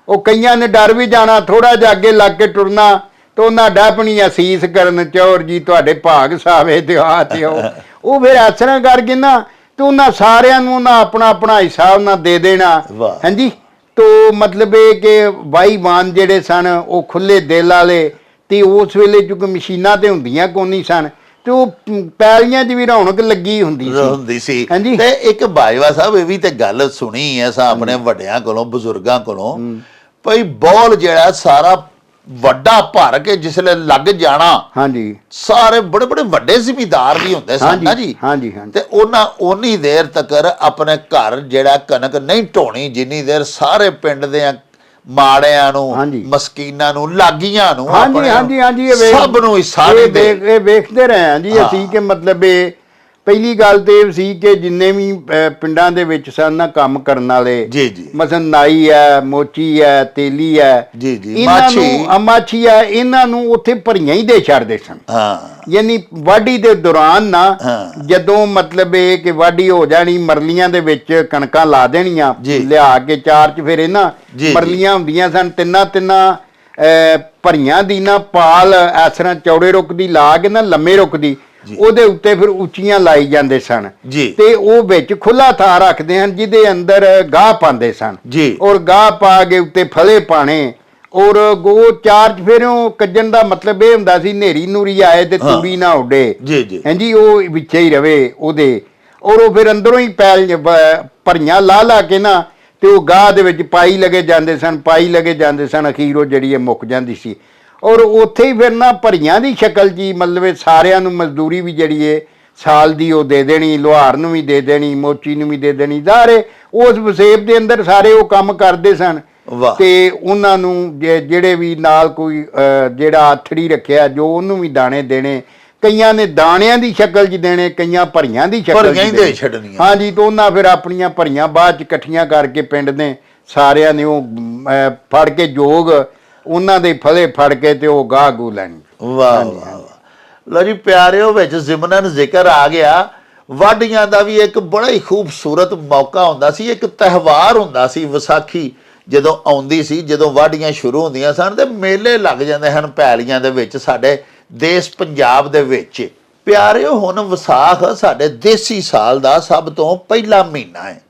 ਉਹ ਕਈਆਂ ਨੇ ਡਰ ਵੀ ਜਾਣਾ, ਥੋੜਾ ਜਿਹਾ ਅੱਗੇ ਲੱਗ ਕੇ ਟੁਰਨਾ ਤੇ ਉਹਨਾਂ ਡੱਪਣੀ ਅਸੀਸ ਕਰਨ, ਚੌਰ ਜੀ ਤੁਹਾਡੇ ਭਾਗ ਸਾਵੇ ਤੇ ਆ ਤੇ ਉਹ ਫਿਰ ਇਸ ਤਰ੍ਹਾਂ ਕਰਕੇ ਨਾ ਤੇ ਉਹਨਾਂ ਸਾਰਿਆਂ ਨੂੰ ਉਹਨਾਂ ਆਪਣਾ ਆਪਣਾ ਹਿੱਸਾ ਉਹਨਾਂ ਦੇ ਦੇਣਾ। ਹਾਂਜੀ, ਤੋ ਮਤਲਬ ਇਹ ਕਿ ਵਾਹੀਵਾਨ ਜਿਹੜੇ ਸਨ ਉਹ ਖੁੱਲੇ ਦਿਲ ਵਾਲੇ, ਤੇ ਉਸ ਵੇਲੇ ਕਿਉਂਕਿ ਮਸ਼ੀਨਾਂ ਤੇ ਹੁੰਦੀਆਂ ਕੋਈ ਨਹੀਂ ਸਨ, ਤੇ ਉਹ ਪੈਲੀਆਂ 'ਚ ਵੀ ਰੌਣਕ ਲੱਗੀ ਹੁੰਦੀ ਸੀ। ਤੇ ਇੱਕ ਬਾਜਵਾ ਸਾਹਿਬ ਇਹ ਵੀ ਤੇ ਗੱਲ ਸੁਣੀ ਐ ਸਾਂ ਆਪਣੇ ਵੱਡਿਆਂ ਕੋਲੋਂ, ਬਜ਼ੁਰਗਾਂ ਕੋਲੋਂ, ਭਈ ਬੌਲ ਜਿਹੜਾ ਸਾਰਾ ਵੱਡਾ ਭਰ ਕੇ ਜਿਸਲੇ ਲੱਗ ਜਾਣਾ, ਸਾਰੇ ਬੜੇ ਬੜੇ ਵੱਡੇ ਜ਼ਿਮੀਦਾਰ ਵੀ ਹੁੰਦੇ ਸਨ ਨਾ ਜੀ, ਤੇ ਉਹਨਾਂ ਉਨੀ ਦੇਰ ਤੱਕ ਆਪਣੇ ਘਰ ਜਿਹੜਾ ਕਣਕ ਨਹੀਂ ਢੋਣੀ ਜਿੰਨੀ ਦੇਰ ਸਾਰੇ ਪਿੰਡ ਦੇ ਮਾੜਿਆਂ ਨੂੰ, ਮਸਕੀਨਾਂ ਨੂੰ, ਲਾਗੀਆਂ ਨੂੰ, ਸਭ ਨੂੰ ਇਹ ਵੇਖਦੇ ਰਹੇ ਹਾਂ ਜੀ ਅਸੀਂ। ਕਿ ਮਤਲਬ ਇਹ ਪਹਿਲੀ ਗੱਲ ਤੇ ਇਹ ਸੀ ਕਿ ਜਿੰਨੇ ਵੀ ਪਿੰਡਾਂ ਦੇ ਵਿੱਚ ਸਨ ਨਾ ਕੰਮ ਕਰਨ ਵਾਲੇ, ਮਸਲਨ ਨਾਈ ਹੈ, ਮੋਚੀ ਹੈ, ਤੇਲੀ ਹੈ, ਇਹਨਾਂ ਨੂੰ ਮਾਛੀ ਹੈ, ਇਹਨਾਂ ਨੂੰ ਉੱਥੇ ਭਰੀਆਂ ਹੀ ਦੇ ਛੱਡਦੇ ਸਨ। ਯਾਨੀ ਵਾਢੀ ਦੇ ਦੌਰਾਨ ਨਾ, ਜਦੋਂ ਮਤਲਬ ਇਹ ਕਿ ਵਾਢੀ ਹੋ ਜਾਣੀ, ਮਰਲੀਆਂ ਦੇ ਵਿੱਚ ਕਣਕਾਂ ਲਾ ਦੇਣੀਆਂ ਲਿਆ ਕੇ ਚਾਰ ਚ, ਫਿਰ ਇਹਨਾਂ ਮਰਲੀਆਂ ਹੁੰਦੀਆਂ ਸਨ ਤਿੰਨਾਂ ਭਰੀਆਂ ਦੀ ਨਾ ਪਾਲ ਇਸ ਤਰ੍ਹਾਂ ਚੌੜੇ ਰੁੱਖ ਦੀ ਲਾ ਕੇ ਨਾ ਲੰਮੇ ਰੁੱਖ ਦੀ, ਉਹਦੇ ਉੱਤੇ ਫਿਰ ਉੱਚੀਆਂ ਲਾਈ ਜਾਂਦੇ ਸਨ, ਤੇ ਉਹ ਵਿੱਚ ਖੁੱਲਾ ਥਾਂ ਰੱਖਦੇ ਹਨ ਜਿਹਦੇ ਅੰਦਰ ਗਾਹ ਪਾਉਂਦੇ ਸਨ, ਔਰ ਗਾਹ ਪਾ ਕੇ ਉੱਤੇ ਫਲੇ ਪਾਣੇ, ਔਰ ਉਹ ਚਾਰ ਚ ਫਿਰ ਉਹ ਕੱਜਣ ਦਾ ਮਤਲਬ ਇਹ ਹੁੰਦਾ ਸੀ ਨੇਰੀ ਨੂਰੀ ਆਏ ਤੇ ਤੂੜੀ ਨਾ ਉੱਡੇ, ਹਾਂਜੀ, ਉਹ ਵਿੱਚੇ ਹੀ ਰਵੇ ਉਹਦੇ। ਔਰ ਉਹ ਫਿਰ ਅੰਦਰੋਂ ਹੀ ਪੈਲ ਭਰੀਆਂ ਲਾ ਕੇ ਨਾ ਤੇ ਉਹ ਗਾਹ ਦੇ ਵਿੱਚ ਪਾਈ ਲੱਗੇ ਜਾਂਦੇ ਸਨ, ਅਖੀਰ ਉਹ ਜਿਹੜੀ ਮੁੱਕ ਜਾਂਦੀ ਸੀ। ਔਰ ਉੱਥੇ ਹੀ ਫਿਰ ਨਾ ਭਰੀਆਂ ਦੀ ਸ਼ਕਲ 'ਚ ਹੀ ਮਤਲਬ ਸਾਰਿਆਂ ਨੂੰ ਮਜ਼ਦੂਰੀ ਵੀ ਜਿਹੜੀ ਹੈ ਸਾਲ ਦੀ ਉਹ ਦੇ ਦੇਣੀ, ਲੁਹਾਰ ਨੂੰ ਵੀ ਦੇ ਦੇਣੀ, ਮੋਚੀ ਨੂੰ ਵੀ ਦੇ ਦੇਣੀ, ਸਾਰੇ ਉਸ ਵਸੇਬ ਦੇ ਅੰਦਰ ਸਾਰੇ ਉਹ ਕੰਮ ਕਰਦੇ ਸਨ। ਤੇ ਉਹਨਾਂ ਨੂੰ ਜਿਹੜੇ ਵੀ ਨਾਲ ਕੋਈ ਜਿਹੜਾ ਆਥੜੀ ਰੱਖਿਆ ਜੋ ਉਹਨੂੰ ਵੀ ਦਾਣੇ ਦੇਣੇ, ਕਈਆਂ ਨੇ ਦਾਣਿਆਂ ਦੀ ਸ਼ਕਲ 'ਚ ਦੇਣੇ, ਕਈਆਂ ਭਰੀਆਂ ਦੀ ਸ਼ਕਲ 'ਚ ਦੇ ਛੱਡਣੀਆਂ। ਹਾਂਜੀ, ਤੇ ਉਹਨਾਂ ਫਿਰ ਆਪਣੀਆਂ ਭਰੀਆਂ ਬਾਅਦ 'ਚ ਇਕੱਠੀਆਂ ਕਰਕੇ ਪਿੰਡ ਦੇ ਸਾਰਿਆਂ ਨੇ ਉਹ ਫੜ ਕੇ ਜੋਗ ਉਹਨਾਂ ਦੇ ਫਲੇ ਫੜ ਕੇ ਤੇ ਉਹ ਗਾਹ ਗੂ ਲੈਣੀ। ਵਾਹ ਵਾਹ। ਲਓ ਜੀ ਪਿਆਰਿਓ, ਵਿੱਚ ਜ਼ਿਮਨਨ ਜ਼ਿਕਰ ਆ ਗਿਆ। ਵਾਢੀਆਂ ਦਾ ਵੀ ਇੱਕ ਬੜਾ ਹੀ ਖੂਬਸੂਰਤ ਮੌਕਾ ਹੁੰਦਾ ਸੀ, ਇੱਕ ਤਿਉਹਾਰ ਹੁੰਦਾ ਸੀ ਵਿਸਾਖੀ, ਜਦੋਂ ਆਉਂਦੀ ਸੀ, ਜਦੋਂ ਵਾਢੀਆਂ ਸ਼ੁਰੂ ਹੁੰਦੀਆਂ ਸਨ ਤੇ ਮੇਲੇ ਲੱਗ ਜਾਂਦੇ ਹਨ ਪੈਲੀਆਂ ਦੇ ਵਿੱਚ ਸਾਡੇ ਦੇਸ਼ ਪੰਜਾਬ ਦੇ ਵਿੱਚ। ਪਿਆਰਿਓ, ਹੁਣ ਵਿਸਾਖ ਸਾਡੇ ਦੇਸੀ ਸਾਲ ਦਾ ਸਭ ਤੋਂ ਪਹਿਲਾ ਮਹੀਨਾ ਹੈ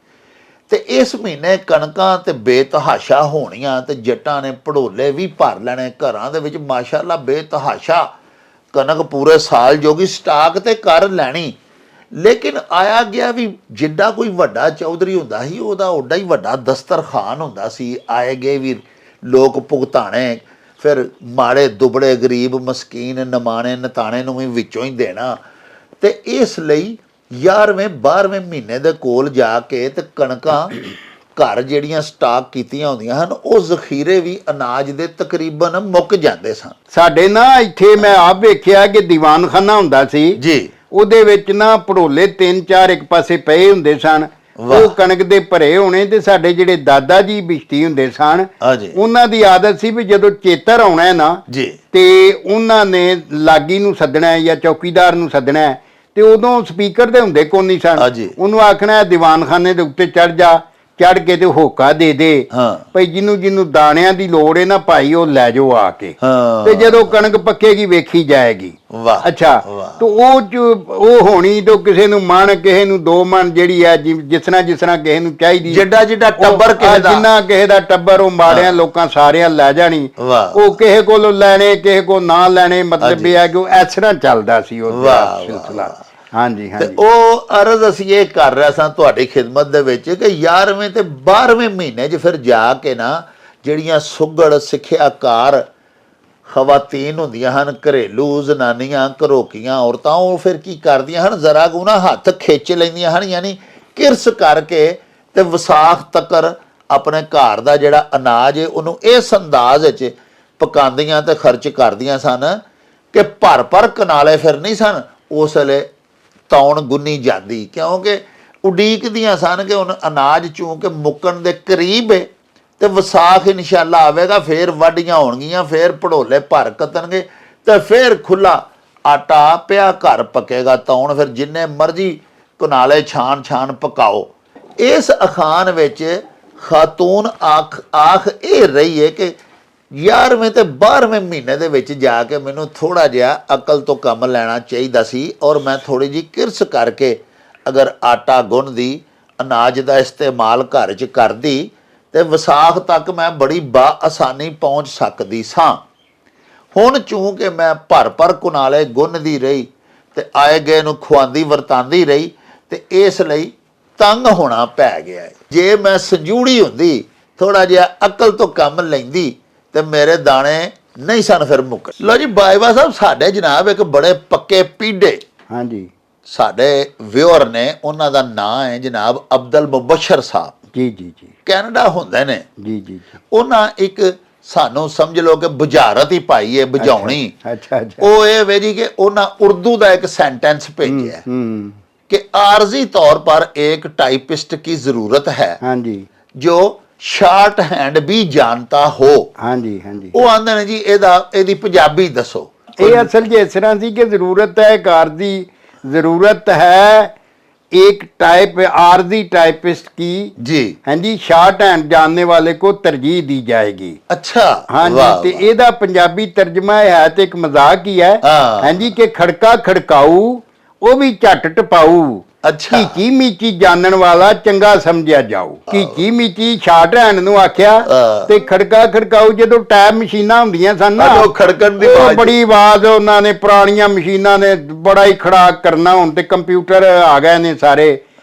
ਤੇ ਇਸ ਮਹੀਨੇ ਕਣਕਾਂ ਤੇ ਬੇਤਹਾਸ਼ਾ ਹੋਣੀਆਂ ਤੇ ਜੱਟਾਂ ਨੇ ਭੜੋਲੇ ਵੀ ਭਰ ਲੈਣੇ ਘਰਾਂ ਦੇ ਵਿੱਚ। ਮਾਸ਼ਾਅੱਲਾ ਬੇਤਹਾਸ਼ਾ ਕਣਕ ਪੂਰੇ ਸਾਲ ਜੋਗੀ ਸਟਾਕ ਤੇ ਕਰ ਲੈਣੀ। ਲੇਕਿਨ ਆਇਆ ਗਿਆ ਵੀ ਜਿੱਡਾ ਕੋਈ ਵੱਡਾ ਚੌਧਰੀ ਹੁੰਦਾ ਸੀ ਉਹਦਾ ਓਡਾ ਹੀ ਵੱਡਾ ਦਸਤਰਖਾਨ ਹੁੰਦਾ ਸੀ। ਆਏ ਗਏ ਵੀ ਲੋਕ ਭੁਗਤਾਣੇ, ਫਿਰ ਮਾੜੇ ਦੁਬੜੇ ਗਰੀਬ ਮਸਕੀਨ ਨਮਾਣੇ ਨਤਾਣੇ ਨੂੰ ਵੀ ਵਿੱਚੋਂ ਹੀ ਦੇਣਾ। ਤੇ ਇਸ ਲਈ 11ਵੇਂ 12ਵੇਂ ਮਹੀਨੇ ਦੇ ਕੋਲ ਜਾ ਕੇ ਤੇ ਕਣਕਾਂ ਘਰ ਜਿਹੜੀਆਂ ਸਟਾਕ ਕੀਤੀਆਂ ਹੁੰਦੀਆਂ ਹਨ ਉਹ ਜ਼ਖੀਰੇ ਵੀ ਅਨਾਜ ਦੇ ਤਕਰੀਬਨ ਮੁੱਕ ਜਾਂਦੇ ਸਨ। ਸਾਡੇ ਨਾ ਇੱਥੇ ਮੈਂ ਆਪ ਵੇਖਿਆ ਕਿ ਦੀਵਾਨਖਾਨਾ ਹੁੰਦਾ ਸੀ ਜੀ, ਉਹਦੇ ਵਿੱਚ ਨਾ ਭੜੋਲੇ 3-4 ਇੱਕ ਪਾਸੇ ਪਏ ਹੁੰਦੇ ਸਨ। ਉਹ ਕਣਕ ਦੇ ਭਰੇ ਹੋਣੇ ਤੇ ਸਾਡੇ ਜਿਹੜੇ ਦਾਦਾ ਜੀ ਬਿਸ਼ਤੀ ਹੁੰਦੇ ਸਨ ਉਹਨਾਂ ਦੀ ਆਦਤ ਸੀ ਵੀ ਜਦੋਂ ਚੇਤਰ ਆਉਣਾ ਹੈ ਨਾ ਜੀ ਤੇ ਉਹਨਾਂ ਨੇ ਲਾਗੀ ਨੂੰ ਸੱਦਣਾ ਜਾਂ ਚੌਕੀਦਾਰ ਨੂੰ ਸੱਦਣਾ ਤੇ ਉਦੋਂ ਸਪੀਕਰ ਦੇ ਹੁੰਦੇ ਕੋਈ ਨਹੀਂ ਸਨ। ਉਹਨੂੰ ਆਖਣਾ ਦੀਵਾਨਖਾਨੇ ਦੇ ਉੱਤੇ ਚੜ ਕੇ ਤੇ ਹੋਕਾ ਦੇ ਦੇ ਭਈ ਜਿਹਨੂੰ ਦਾਣਿਆਂ ਦੀ ਲੋੜ ਹੈ ਨਾ ਭਾਈ ਉਹ ਲੈ ਜਾਓ ਆ ਕੇ, ਤੇ ਜਦੋਂ ਕਣਕ ਪੱਕੇਗੀ ਵੇਖੀ ਜਾਏਗੀ। ਅੱਛਾ, ਤੇ ਉਹ ਹੋਣੀ ਤੋਂ ਕਿਸੇ ਨੂੰ ਮਣ ਕਿਸੇ ਨੂੰ 2 ਮਣ ਜਿਹੜੀ ਹੈ ਜਿਸ ਤਰ੍ਹਾਂ ਕਿਸੇ ਨੂੰ ਚਾਹੀਦੀ ਜਿੱਡਾ ਟੱਬਰ ਜਿੰਨਾ ਕਿਸੇ ਦਾ ਟੱਬਰ ਉਹ ਮਾੜਿਆਂ ਲੋਕਾਂ ਸਾਰਿਆਂ ਲੈ ਜਾਣੀ। ਉਹ ਕਿਸੇ ਕੋਲੋਂ ਲੈਣੇ ਕਿਸੇ ਕੋਲ ਨਾ ਲੈਣੇ, ਮਤਲਬ ਇਹ ਹੈ ਕਿ ਉਹ ਇਸ ਤਰ੍ਹਾਂ ਚੱਲਦਾ ਸੀ ਉਹ ਸਿਲਸਿਲਾ। ਹਾਂਜੀ ਹਾਂਜੀ, ਉਹ ਅਰਜ਼ ਅਸੀਂ ਇਹ ਕਰ ਰਿਹਾ ਸਾਂ ਤੁਹਾਡੀ ਖਿਦਮਤ ਦੇ ਵਿੱਚ ਕਿ 11ਵੇਂ ਤੇ 12ਵੇਂ ਮਹੀਨੇ 'ਚ ਫਿਰ ਜਾ ਕੇ ਨਾ ਜਿਹੜੀਆਂ ਸੁਘੜ ਸਿੱਖਿਆਕਾਰ ਖਵਾਤੀਨ ਹੁੰਦੀਆਂ ਹਨ, ਘਰੇਲੂ ਜ਼ਨਾਨੀਆਂ ਘਰੋਕੀਆਂ ਔਰਤਾਂ, ਉਹ ਫਿਰ ਕੀ ਕਰਦੀਆਂ ਹਨ, ਜ਼ਰਾ ਕੁ ਨਾ ਹੱਥ ਖਿੱਚ ਲੈਂਦੀਆਂ ਹਨ, ਯਾਨੀ ਕਿਰਸ ਕਰਕੇ ਤੇ ਵਿਸਾਖ ਤੱਕਰ ਆਪਣੇ ਘਰ ਦਾ ਜਿਹੜਾ ਅਨਾਜ ਹੈ ਉਹਨੂੰ ਇਸ ਅੰਦਾਜ਼ ਵਿੱਚ ਪਕਾਉਂਦੀਆਂ ਤੇ ਖਰਚ ਕਰਦੀਆਂ ਸਨ ਕਿ ਭਰ ਕਨਾਲੇ ਫਿਰ ਨਹੀਂ ਸਨ ਉਸ ਵੇਲੇ ਤੌਣ ਗੁੰਨੀ ਜਾਂਦੀ, ਕਿਉਂਕਿ ਉਡੀਕਦੀਆਂ ਸਨ ਕਿ ਹੁਣ ਅਨਾਜ ਚੂੰਕਿ ਮੁੱਕਣ ਦੇ ਕਰੀਬ ਹੈ ਤੇ ਵਿਸਾਖ ਇਨਸ਼ਾਅੱਲਾ ਆਵੇਗਾ, ਫੇਰ ਵਾਢੀਆਂ ਹੋਣਗੀਆਂ, ਫੇਰ ਭੜੋਲੇ ਭਰ ਕਤਣਗੇ ਤੇ ਫੇਰ ਖੁੱਲਾ ਆਟਾ ਪਿਆ ਘਰ ਪੱਕੇਗਾ। ਤੌਣ ਫਿਰ ਜਿੰਨੇ ਮਰਜ਼ੀ ਕਨਾਲੇ ਛਾਣ ਪਕਾਓ। ਇਸ ਅਖਾਨ ਵਿੱਚ ਖਾਤੂਨ ਆਖ ਇਹ ਰਹੀ ਹੈ ਕਿ 11ਵੇਂ ਤੇ 12ਵੇਂ ਮਹੀਨੇ ਦੇ ਵਿੱਚ ਜਾ ਕੇ ਮੈਨੂੰ ਥੋੜ੍ਹਾ ਜਿਹਾ ਅਕਲ ਤੋਂ ਕੰਮ ਲੈਣਾ ਚਾਹੀਦਾ ਸੀ ਔਰ ਮੈਂ ਥੋੜ੍ਹੀ ਜਿਹੀ ਕਿਰਸ ਕਰਕੇ ਅਗਰ ਆਟਾ ਗੁੰਨਦੀ, ਅਨਾਜ ਦਾ ਇਸਤੇਮਾਲ ਘਰ 'ਚ ਕਰਦੀ ਤੇ ਵਿਸਾਖ ਤੱਕ ਮੈਂ ਬੜੀ ਆਸਾਨੀ ਪਹੁੰਚ ਸਕਦੀ ਸਾਂ। ਹੁਣ ਚੂੰਕਿ ਮੈਂ ਭਰ ਕੁਨਾਲੇ ਗੁੰਨਦੀ ਰਹੀ ਤੇ ਆਏ ਗਏ ਨੂੰ ਖਵਾਉਂਦੀ ਵਰਤਾਂਦੀ ਰਹੀ ਤੇ ਇਸ ਲਈ ਤੰਗ ਹੋਣਾ ਪੈ ਗਿਆ। ਜੇ ਮੈਂ ਸੰਜੂੜੀ ਹੁੰਦੀ, ਥੋੜ੍ਹਾ ਜਿਹਾ ਅਕਲ ਤੋਂ ਕੰਮ ਲੈਂਦੀ ਤੇ ਮੇਰੇ ਦਾਣੇ ਨਹੀਂ ਸਨ ਫਿਰ ਮੁੱਕ। ਲਓ ਜੀ ਬਾਜਵਾ ਸਾਹਿਬ, ਸਾਡੇ ਜਨਾਬ ਇੱਕ ਬੜੇ ਪੱਕੇ ਪੀਡੇ ਹਾਂਜੀ ਸਾਡੇ ਵਿਊਅਰ ਨੇ, ਉਹਨਾਂ ਦਾ ਨਾਂ ਹੈ ਜਨਾਬ ਅਬਦੁਲ ਮੁਬਸ਼ਰ ਸਾਹਿਬ। ਜੀ ਕੈਨੇਡਾ ਹੁੰਦੇ ਨੇ ਜੀ। ਉਹਨਾਂ ਇੱਕ ਸਾਨੂੰ ਸਮਝ ਲਓ ਕਿ ਬੁਝਾਰਤ ਹੀ ਪਾਈ ਹੈ ਬੁਝਾਉਣੀ। ਅੱਛਾ ਉਹ ਇਹ ਵੇ ਜੀ ਕਿ ਉਹਨਾਂ ਉਰਦੂ ਦਾ ਇੱਕ ਸੈਂਟੈਂਸ ਭੇਜਿਆ ਕਿ ਆਰਜ਼ੀ ਤੌਰ ਪਰ ਇੱਕ ਟਾਈਪਿਸਟ की जरूरत है जो ਸ਼ਾਰਟ ਹੈਂਡ ਵੀ ਜਾਣਤਾ ਹੋ। ਹਾਂਜੀ ਉਹ ਆਂਦੇ ਨੇ ਜੀ ਇਹਦੀ ਪੰਜਾਬੀ ਦੱਸੋ। ਇਹ ਅਸਲ 'ਚ ਇਸ ਤਰ੍ਹਾਂ ਸੀ ਕਿ ਜ਼ਰੂਰਤ ਹੈ ਕਾਰ ਦੀ, ਜ਼रूरत है एक आरजी टाइपिस्ट की जी, हाँ जी, शॉर्ट हैंड जानने वाले को तरजीह दी जाएगी। अच्छा, हाँ जी, ते एदा पंजाबी तर्जमा है तो एक मजाक ही है। हाँ जी, के खड़का खड़काऊ वो भी झट टपाऊ। अच्छा, कीची मीची जानन वाला चंगा समझिया जाऊ। कीची मीची शॉर्ट हैंड नूं आख्या ते खड़का खड़काऊ जदों टैप मशीनां हुंदियां सन ना, खड़कन दी बड़ी आवाज उन्हां ने पुरानियां मशीनां ने बड़ा ही खड़ाक करना। हुण ते कंप्यूटर आ गए ने सारे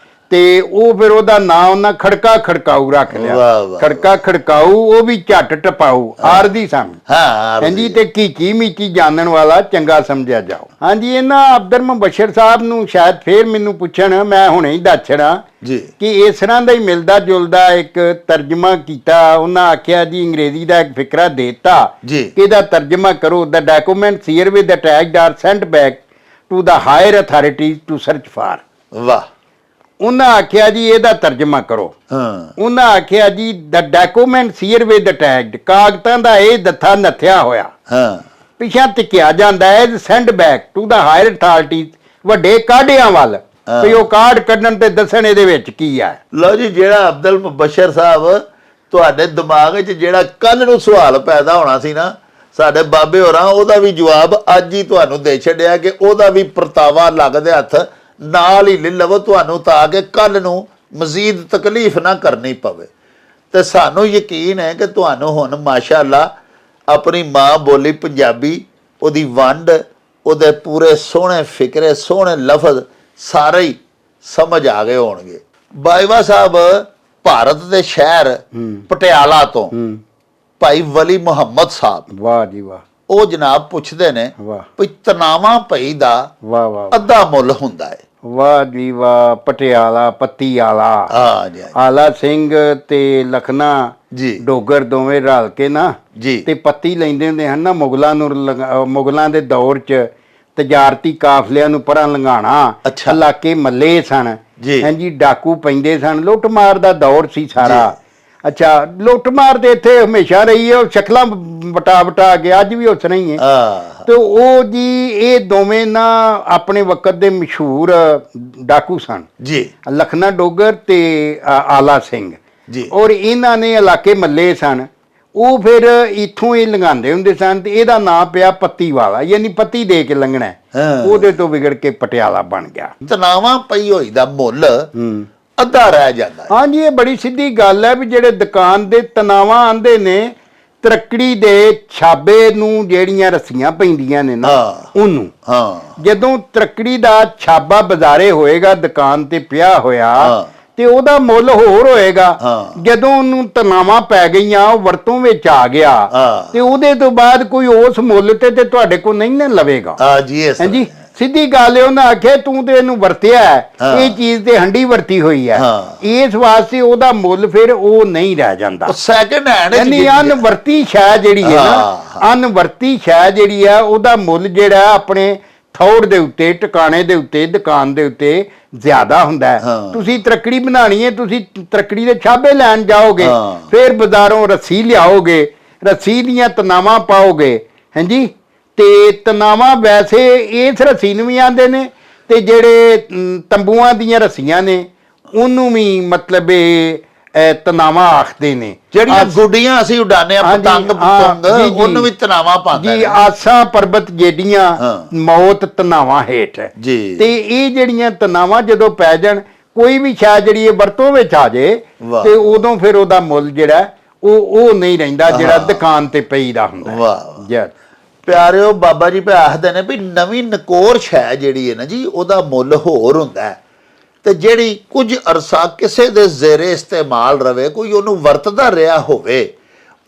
ते ਉਹ ਫਿਰ ਉਹਦਾ ਨਾਂ ਉਹਨਾਂ ਖੜਕਾ ਖੜਕਾਊ ਰੱਖ ਲਿਆ। ਖੜਕਾ ਖੜਕਾਊ ਉਹ ਵੀ ਝੱਟ ਟਪਾਊ ਆਰਦੀ ਸਨ। ਹਾਂਜੀ, ਤੇ ਕੀਚੀ ਮੀਚੀ ਜਾਣਨ ਵਾਲਾ ਚੰਗਾ ਸਮਝਿਆ ਜਾਓ। ਹਾਂਜੀ, ਇਹਨਾਂ ਅਬਦੁਲ ਮੁਬਸ਼ਰ ਸਾਹਿਬ ਨੂੰ ਸ਼ਾਇਦ ਫੇਰ ਮੈਨੂੰ ਪੁੱਛਣ, ਮੈਂ ਹੁਣੇ ਹੀ ਦੱਸਣਾ ਕਿ ਇਸ ਤਰ੍ਹਾਂ ਦਾ ਹੀ ਮਿਲਦਾ ਜੁਲਦਾ ਇੱਕ ਤਰਜਮਾ ਕੀਤਾ। ਉਹਨਾਂ ਆਖਿਆ ਜੀ ਅੰਗਰੇਜ਼ੀ ਦਾ ਇੱਕ ਫਿਕਰਾ ਦੇਤਾ ਕਿ ਇਹਦਾ ਤਰਜਮਾ ਕਰੋ। The documents herewith attached are sent back to the higher authorities to search for. ਵਾਹ। ਉਹਨਾਂ ਆਖਿਆ ਜੀ ਇਹਦਾ ਤਰਜਮਾ ਕਰੋ। ਉਹਨਾਂ ਆਖਿਆ ਜੀ ਦ ਡਾਕੂਮੈਂਟਸ ਹੀਅਰ ਵਿਦ ਅਟੈਚਡ, ਕਾਗਜ਼ਾਂ ਦਾ ਇਹ ਦੱਥਾ ਨੱਥਿਆ ਹੋਇਆ ਪਿਛਾ ਟਿਕਿਆ ਜਾਂਦਾ ਹੈ send back to the higher authorities, ਵੱਡੇ ਕਾਢਿਆਂ ਵੱਲ ਵੀ ਉਹ ਕਾਢ ਕੱਢਣ ਤੇ ਦੱਸਣ ਇਹਦੇ ਵਿੱਚ ਕੀ ਹੈ। ਲਓ ਜੀ, ਜਿਹੜਾ ਅਬਦੁਲ ਮੁਬਸ਼ਰ ਸਾਹਿਬ ਤੁਹਾਡੇ ਦਿਮਾਗ 'ਚ ਜਿਹੜਾ ਕੱਲ ਨੂੰ ਸਵਾਲ ਪੈਦਾ ਹੋਣਾ ਸੀ ਨਾ, ਸਾਡੇ ਬਾਬੇ ਹੋਰਾਂ ਉਹਦਾ ਵੀ ਜਵਾਬ ਅੱਜ ਹੀ ਤੁਹਾਨੂੰ ਦੇ ਛੱਡਿਆ ਕਿ ਉਹਦਾ ਵੀ ਪਰਤਾਵਾ ਲੱਗਦੇ ਹੱਥ ਨਾਲ ਹੀ ਲੈ ਲਵੋ ਤੁਹਾਨੂੰ, ਤਾਂ ਕਿ ਕੱਲ ਨੂੰ ਮਜ਼ੀਦ ਤਕਲੀਫ ਨਾ ਕਰਨੀ ਪਵੇ। ਤੇ ਸਾਨੂੰ ਯਕੀਨ ਹੈ ਕਿ ਤੁਹਾਨੂੰ ਹੁਣ ਮਾਸ਼ਾਅੱਲਾ ਆਪਣੀ ਮਾਂ ਬੋਲੀ ਪੰਜਾਬੀ, ਉਹਦੀ ਵੰਡ, ਉਹਦੇ ਪੂਰੇ ਸੋਹਣੇ ਫਿਕਰੇ, ਸੋਹਣੇ ਲਫ਼ਜ਼ ਸਾਰੇ ਹੀ ਸਮਝ ਆ ਗਏ ਹੋਣਗੇ। ਬਾਜਵਾ ਸਾਹਿਬ ਭਾਰਤ ਦੇ ਸ਼ਹਿਰ ਪਟਿਆਲਾ ਤੋਂ ਭਾਈ ਵਲੀ ਮੁਹੰਮਦ ਸਾਹਿਬ, ਵਾਹ ਜੀ ਵਾਹ, ਉਹ ਜਨਾਬ ਪੁੱਛਦੇ ਨੇ ਵਾਹ ਵੀ ਤਨਾਵਾ ਭਈ ਦਾ ਵਾਹ ਵਾਹ ਅੱਧਾ ਮੁੱਲ ਹੁੰਦਾ ਹੈ। ਵਾਹ ਜੀ ਵਾਹ, ਪਟਿਆਲਾ ਪੱਤੀ ਆਲਾ, ਹਾਂ ਜੀ ਆਲਾ ਸਿੰਘ ਤੇ ਲਖਨਾ ਜੀ ਡੋਗਰ ਦੋਵੇਂ ਰਲ ਕੇ ਨਾ ਜੀ ਤੇ ਪੱਤੀ ਲੈਂਦੇ ਹੁੰਦੇ ਹਨ ਨਾ ਮੁਗਲਾਂ ਨੂੰ ਮੁਗਲਾਂ ਦੇ ਦੌਰ 'ਚ ਤਜਾਰਤੀ ਕਾਫਲਿਆਂ ਨੂੰ ਪਰਾਂ ਲੰਘਾਣਾ, ਅੱਛਾ। ਇਲਾਕੇ ਮੱਲੇ ਸਨ ਜੀ। ਹਾਂਜੀ, ਡਾਕੂ ਪੈਂਦੇ ਸਨ, ਲੁੱਟਮਾਰ ਦਾ ਦੌਰ ਸੀ ਸਾਰਾ। ਅੱਛਾ, ਲੁੱਟਮਾਰ ਤੇ ਇੱਥੇ ਹਮੇਸ਼ਾ ਰਹੀ ਹੈ, ਉਹ ਸ਼ਕਲਾਂ ਵਟਾ ਕੇ ਅੱਜ ਵੀ ਉਸ ਤਰ੍ਹਾਂ ਹੀ ਹੈ। ਤੇ ਉਹ ਜੀ ਇਹ ਦੋਵੇਂ ਨਾ ਆਪਣੇ ਵਕਤ ਦੇ ਮਸ਼ਹੂਰ ਡਾਕੂ ਸਨ ਜੀ ਲਖਨਾ ਡੋਗਰ ਤੇ ਆਲਾ ਸਿੰਘ ਜੀ। ਔਰ ਇਹਨਾਂ ਨੇ ਇਲਾਕੇ ਮੱਲੇ ਸਨ, ਉਹ ਫਿਰ ਇੱਥੋਂ ਹੀ ਲੰਘਾਉਂਦੇ ਹੁੰਦੇ ਸਨ ਤੇ ਇਹਦਾ ਨਾਂ ਪਿਆ ਪੱਤੀ ਵਾਲਾ, ਯਾਨੀ ਪੱਤੀ ਦੇ ਕੇ ਲੰਘਣਾ। ਉਹਦੇ ਤੋਂ ਵਿਗੜ ਕੇ ਪਟਿਆਲਾ ਬਣ ਗਿਆ। ਤਨਾਵਾ ਪਈ ਹੋਈ ਦਾ ਮੁੱਲ ਅੱਧਾ ਰਹਿ ਜਾਂਦਾ ਹੈ। ਹਾਂਜੀ, ਇਹ ਬੜੀ ਸਿੱਧੀ ਗੱਲ ਹੈ ਵੀ ਜਿਹੜੇ ਦੁਕਾਨ ਦੇ ਤਨਾਵਾ ਆਂਦੇ ਨੇ, ਤਰੱਕੜੀ ਦੇ ਛਾਬੇ ਨੂੰ ਜਿਹੜੀਆਂ ਰੱਸੀਆਂ ਪੈਂਦੀਆਂ ਨੇ ਨਾ ਉਹਨੂੰ, ਜਦੋਂ ਤਰੱਕੜੀ ਦਾ ਛਾਬਾ ਬਾਜ਼ਾਰੇ ਹੋਏਗਾ ਦੁਕਾਨ ਤੇ ਪਿਆ ਹੋਇਆ ਤੇ ਉਹਦਾ ਮੁੱਲ ਹੋਰ ਹੋਏਗਾ। ਜਦੋਂ ਉਹਨੂੰ ਤਨਾਵਾ ਪੈ ਗਈਆਂ, ਉਹ ਵਰਤੋਂ ਵਿੱਚ ਆ ਗਿਆ ਤੇ ਉਹਦੇ ਤੋਂ ਬਾਅਦ ਕੋਈ ਉਸ ਮੁੱਲ ਤੇ ਤੁਹਾਡੇ ਕੋਲ ਨਹੀਂ ਨਾ ਲਵੇਗਾ। ਹਾਂਜੀ, ਸਿੱਧੀ ਗੱਲ ਹੈ। ਉਹਨਾਂ ਆਖਿਆ ਤੂੰ ਤੇ ਇਹਨੂੰ ਵਰਤਿਆ, ਇਹ ਚੀਜ਼ ਤੇ ਹੰਡੀ ਵਰਤੀ ਹੋਈ ਹੈ, ਇਸ ਵਾਸਤੇ ਉਹਦਾ ਮੁੱਲ ਫਿਰ ਉਹ ਨਹੀਂ ਰਹਿ ਜਾਂਦਾ। ਸੈਕਿੰਡ ਹੈਂਡ ਯਾਨੀ ਅਨਵਰਤੀ ਸ਼ੈ ਜਿਹੜੀ ਹੈ ਨਾ, ਅਨਵਰਤੀ ਸ਼ੈ ਜਿਹੜੀ ਹੈ ਉਹਦਾ ਮੁੱਲ ਜਿਹੜਾ ਆਪਣੇ ਥੋੜ ਦੇ ਉੱਤੇ, ਟਿਕਾਣੇ ਦੇ ਉੱਤੇ, ਦੁਕਾਨ ਦੇ ਉੱਤੇ ਜ਼ਿਆਦਾ ਹੁੰਦਾ ਹੈ। ਤੁਸੀਂ ਤਰੱਕੜੀ ਬਣਾਣੀ ਹੈ, ਤੁਸੀਂ ਤਰੱਕੜੀ ਦੇ ਛਾਬੇ ਲੈਣ ਜਾਓਗੇ, ਫਿਰ ਬਾਜ਼ਾਰੋਂ ਰੱਸੀ ਲਿਆਓਗੇ, ਰੱਸੀ ਦੀਆਂ ਤਨਾਵਾਂ ਪਾਓਗੇ। ਹਾਂਜੀ, ਤੇ ਤਨਾਵਾਂ ਵੈਸੇ ਇਸ ਰੱਸੀ ਨੂੰ ਵੀ ਆਂਦੇ ਨੇ ਤੇ ਜਿਹੜੇ ਤੰਬੂਆਂ ਦੀਆਂ ਰੱਸੀਆਂ ਨੇ ਉਹਨੂੰ ਵੀ ਮਤਲਬ ਤਨਾਵਾਂ ਆਖਦੇ ਨੇ। ਜਿਹੜੀਆਂ ਗੁੱਡੀਆਂ ਅਸੀਂ ਉਡਾਨੇ ਆ ਪਤੰਗ ਉਹਨੂੰ ਵੀ ਤਨਾਵਾਂ ਪਾਉਂਦੇ ਜੀ। ਆਸਾਂ ਪਰਬਤ ਜਿਹੜੀਆਂ ਮੌਤ ਤਨਾਵਾਂ ਹੇਠ ਹੈ ਜੀ। ਤੇ ਇਹ ਜਿਹੜੀਆਂ ਤਨਾਵਾਂ ਜਦੋਂ ਪੈ ਜਾਣ, ਕੋਈ ਵੀ ਸ਼ਾਇਦ ਜਿਹੜੀ ਇਹ ਵਰਤੋਂ ਵਿੱਚ ਆ ਜੇ ਤੇ ਉਦੋਂ ਫਿਰ ਉਹਦਾ ਮੁੱਲ ਜਿਹੜਾ ਉਹ ਨਹੀਂ ਰਹਿੰਦਾ ਜਿਹੜਾ ਦੁਕਾਨ ਤੇ ਪਈ ਦਾ ਹੁੰਦਾ। ਵਾਹ ਜੀ ਪਿਆਰਿਓ, ਬਾਬਾ ਜੀ ਪੇ ਆਖਦੇ ਨੇ ਵੀ ਨਵੀਂ ਨਕੋਰ ਸ਼ੈ ਜਿਹੜੀ ਹੈ ਨਾ ਜੀ, ਉਹਦਾ ਮੁੱਲ ਹੋਰ ਹੁੰਦਾ ਹੈ। ਤੇ ਜਿਹੜੀ ਕੁਝ ਅਰਸਾ ਕਿਸੇ ਦੇ ਜ਼ੇਰੇ ਇਸਤੇਮਾਲ ਰਵੇ, ਕੋਈ ਉਹਨੂੰ ਵਰਤਦਾ ਰਿਹਾ ਹੋਵੇ,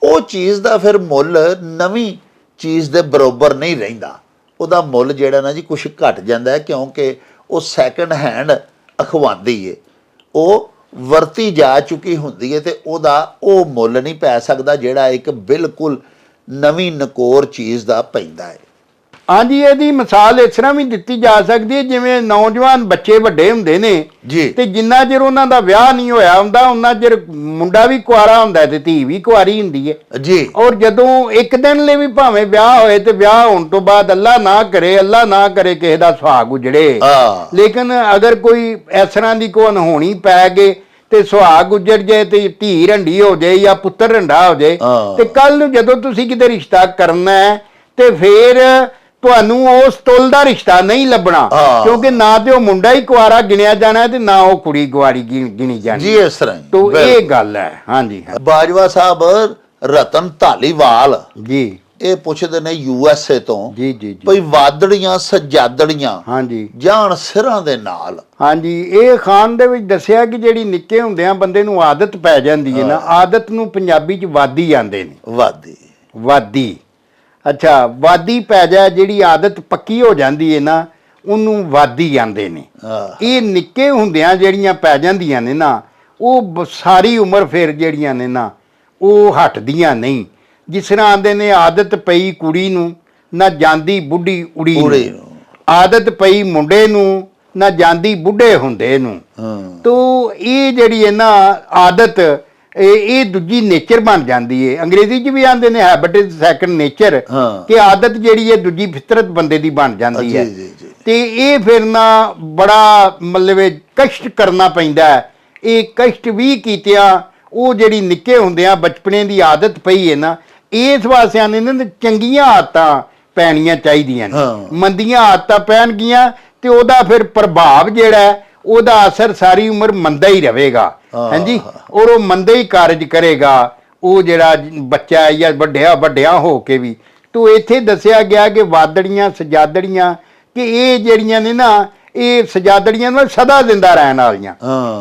ਉਹ ਚੀਜ਼ ਦਾ ਫਿਰ ਮੁੱਲ ਨਵੀਂ ਚੀਜ਼ ਦੇ ਬਰਾਬਰ ਨਹੀਂ ਰਹਿੰਦਾ। ਉਹਦਾ ਮੁੱਲ ਜਿਹੜਾ ਨਾ ਜੀ ਕੁਛ ਘਟ ਜਾਂਦਾ ਹੈ, ਕਿਉਂਕਿ ਉਹ ਸੈਕਿੰਡ ਹੈਂਡ ਅਖਵਾਉਂਦੀ ਏ, ਉਹ ਵਰਤੀ ਜਾ ਚੁੱਕੀ ਹੁੰਦੀ ਹੈ ਤੇ ਉਹਦਾ ਉਹ ਮੁੱਲ ਨਹੀਂ ਪੈ ਸਕਦਾ ਜਿਹੜਾ ਇੱਕ ਬਿਲਕੁਲ ਨਵੀਂ ਨਕੋਰ ਚੀਜ਼ ਦਾ ਪੈਂਦਾ ਹੈ। ਹਾਂਜੀ, ਇਹਦੀ ਮਿਸਾਲ ਇਸ ਤਰ੍ਹਾਂ ਵੀ ਦਿੱਤੀ ਜਾ ਸਕਦੀ ਹੈ, ਜਿਵੇਂ ਨੌਜਵਾਨ ਬੱਚੇ ਵੱਡੇ ਹੁੰਦੇ ਨੇ ਜੀ ਤੇ ਜਿੰਨਾ ਚਿਰ ਉਹਨਾਂ ਦਾ ਵਿਆਹ ਨਹੀਂ ਹੋਇਆ ਹੁੰਦਾ, ਉਹਨਾਂ ਚਿਰ ਮੁੰਡਾ ਵੀ ਕੁਆਰਾ ਹੁੰਦਾ ਤੇ ਧੀ ਵੀ ਕੁਆਰੀ ਹੁੰਦੀ ਹੈ ਜੀ। ਔਰ ਜਦੋਂ ਇੱਕ ਦਿਨ ਲਈ ਵੀ ਭਾਵੇਂ ਵਿਆਹ ਹੋਏ ਤੇ ਵਿਆਹ ਹੋਣ ਤੋਂ ਬਾਅਦ ਅੱਲਾ ਨਾ ਕਰੇ ਕਿਸੇ ਦਾ ਸੁਹਾਗ ਉਜੜੇ, ਲੇਕਿਨ ਅਗਰ ਕੋਈ ਇਸ ਤਰ੍ਹਾਂ ਦੀ ਕੋਈ ਅਨਹੋਣੀ ਪੈ ਗਏ ਤੇ ਸੁਹਾਗ ਉਜੜ ਜਾਏ ਤੇ ਧੀ ਰੰਡੀ ਹੋ ਜਾਏ ਜਾਂ ਪੁੱਤਰ ਰੰਡਾ ਹੋ ਜਾਏ, ਤੇ ਕੱਲ ਨੂੰ ਜਦੋਂ ਤੁਸੀਂ ਕਿਤੇ ਰਿਸ਼ਤਾ ਕਰਨਾ ਹੈ ਤੇ ਫਿਰ ਤੁਹਾਨੂੰ ਉਸ ਤੁਲ ਦਾ ਰਿਸ਼ਤਾ ਨਹੀਂ ਲੱਭਣਾ, ਕਿਉਂਕਿ ਨਾ ਤੇ ਉਹ ਮੁੰਡਾ ਹੀ ਕੁਆਰਾ ਗਿਣਿਆ ਜਾਣਾ ਤੇ ਨਾ ਉਹ ਕੁੜੀ ਕੁਆਰੀ ਗਿਣੀ ਜਾਣੀ ਜੀ। ਇਸ ਤਰ੍ਹਾਂ ਤੋਂ ਇਹ ਗੱਲ ਹੈ। ਹਾਂਜੀ, ਬਾਜਵਾ ਸਾਹਿਬ ਰਤਨ ਧਾਲੀਵਾਲ ਜੀ ਇਹ ਪੁੱਛਦੇ ਨੇ USA ਤੋਂ ਜੀ ਜੀ ਭਈ ਵਾਦੜੀਆਂ ਸਜਾਦੜੀਆਂ ਹਾਂਜੀ ਜਾਣ ਸਿਰਾਂ ਦੇ ਨਾਲ। ਹਾਂਜੀ, ਇਹ ਖਾਨ ਦੇ ਵਿੱਚ ਦੱਸਿਆ ਕਿ ਜਿਹੜੀ ਨਿੱਕੇ ਹੁੰਦਿਆਂ ਬੰਦੇ ਨੂੰ ਆਦਤ ਪੈ ਜਾਂਦੀ ਹੈ ਨਾ, ਆਦਤ ਨੂੰ ਪੰਜਾਬੀ 'ਚ ਵਾਦੀ ਆਂਦੇ ਨੇ। ਵਾਦੀ ਅੱਛਾ, ਵਾਦੀ ਪੈ ਜਾ, ਜਿਹੜੀ ਆਦਤ ਪੱਕੀ ਹੋ ਜਾਂਦੀ ਹੈ ਨਾ, ਉਹਨੂੰ ਵਾਦੀ ਆਂਦੇ ਨੇ। ਇਹ ਨਿੱਕੇ ਹੁੰਦਿਆਂ ਜਿਹੜੀਆਂ ਪੈ ਜਾਂਦੀਆਂ ਨੇ ਨਾ, ਉਹ ਸਾਰੀ ਉਮਰ ਫਿਰ ਜਿਹੜੀਆਂ ਨੇ ਨਾ ਉਹ ਹਟਦੀਆਂ ਨਹੀਂ। ਜਿਸ ਤਰ੍ਹਾਂ ਆਂਦੇ ਨੇ ਆਦਤ ਪਈ ਕੁੜੀ ਨੂੰ ਨਾ ਜਾਂਦੀ ਬੁੱਢੀ ਉੜੀ ਨੂੰ, ਆਦਤ ਪਈ ਮੁੰਡੇ ਨੂੰ ਨਾ ਜਾਂਦੀ ਬੁੱਢੇ ਹੁੰਦੇ ਨੂੰ। ਤੋ ਇਹ ਜਿਹੜੀ ਹੈ ਨਾ ਆਦਤ, ਇਹ ਦੂਜੀ ਨੇਚਰ ਬਣ ਜਾਂਦੀ ਹੈ। ਅੰਗਰੇਜ਼ੀ 'ਚ ਵੀ ਆਂਦੇ ਨੇ ਹੈਬਿਟ ਇਜ਼ ਸੈਕੰਡ ਨੇਚਰ, ਕਿ ਆਦਤ ਜਿਹੜੀ ਹੈ ਦੂਜੀ ਫਿਤਰਤ ਬੰਦੇ ਦੀ ਬਣ ਜਾਂਦੀ ਹੈ। ਤੇ ਇਹ ਫਿਰ ਨਾ ਬੜਾ ਮਤਲਬ ਕਸ਼ਟ ਕਰਨਾ ਪੈਂਦਾ ਹੈ। ਇਹ ਕਸ਼ਟ ਵੀ ਕੀਤਿਆਂ ਉਹ ਜਿਹੜੀ ਨਿੱਕੇ ਹੁੰਦਿਆਂ ਬਚਪਨੇ ਦੀ ਆਦਤ ਪਈ ਹੈ ਨਾ, ਇਸ ਵਾਸਤੇ ਆਨੇ ਨੇ ਚੰਗੀਆਂ ਆਦਤਾਂ ਪੈਣੀਆਂ ਚਾਹੀਦੀਆਂ ਨੇ। ਮੰਦੀਆਂ ਆਦਤਾਂ ਪੈਣਗੀਆਂ ਤੇ ਉਹਦਾ ਫਿਰ ਪ੍ਰਭਾਵ ਜਿਹੜਾ ਹੈ, ਉਹਦਾ ਅਸਰ ਸਾਰੀ ਉਮਰ ਮੰਦਾ ਹੀ ਰਹੇਗਾ। ਹਾਂਜੀ, ਔਰ ਉਹ ਮੰਦਾ ਹੀ ਕਾਰਜ ਕਰੇਗਾ ਉਹ ਜਿਹੜਾ ਬੱਚਾ ਹੈ ਜਾਂ ਵੱਡਿਆਂ ਹੋ ਕੇ ਵੀ। ਤੋ ਇੱਥੇ ਦੱਸਿਆ ਗਿਆ ਕਿ ਵਾਦੜੀਆਂ ਸਜਾਦੜੀਆਂ ਕਿ ਇਹ ਜਿਹੜੀਆਂ ਨੇ ਨਾ, ਇਹ ਸਜਾਦੜੀਆਂ ਨਾਲ ਸਦਾ ਜ਼ਿੰਦਾ ਰਹਿਣ ਵਾਲੀਆਂ,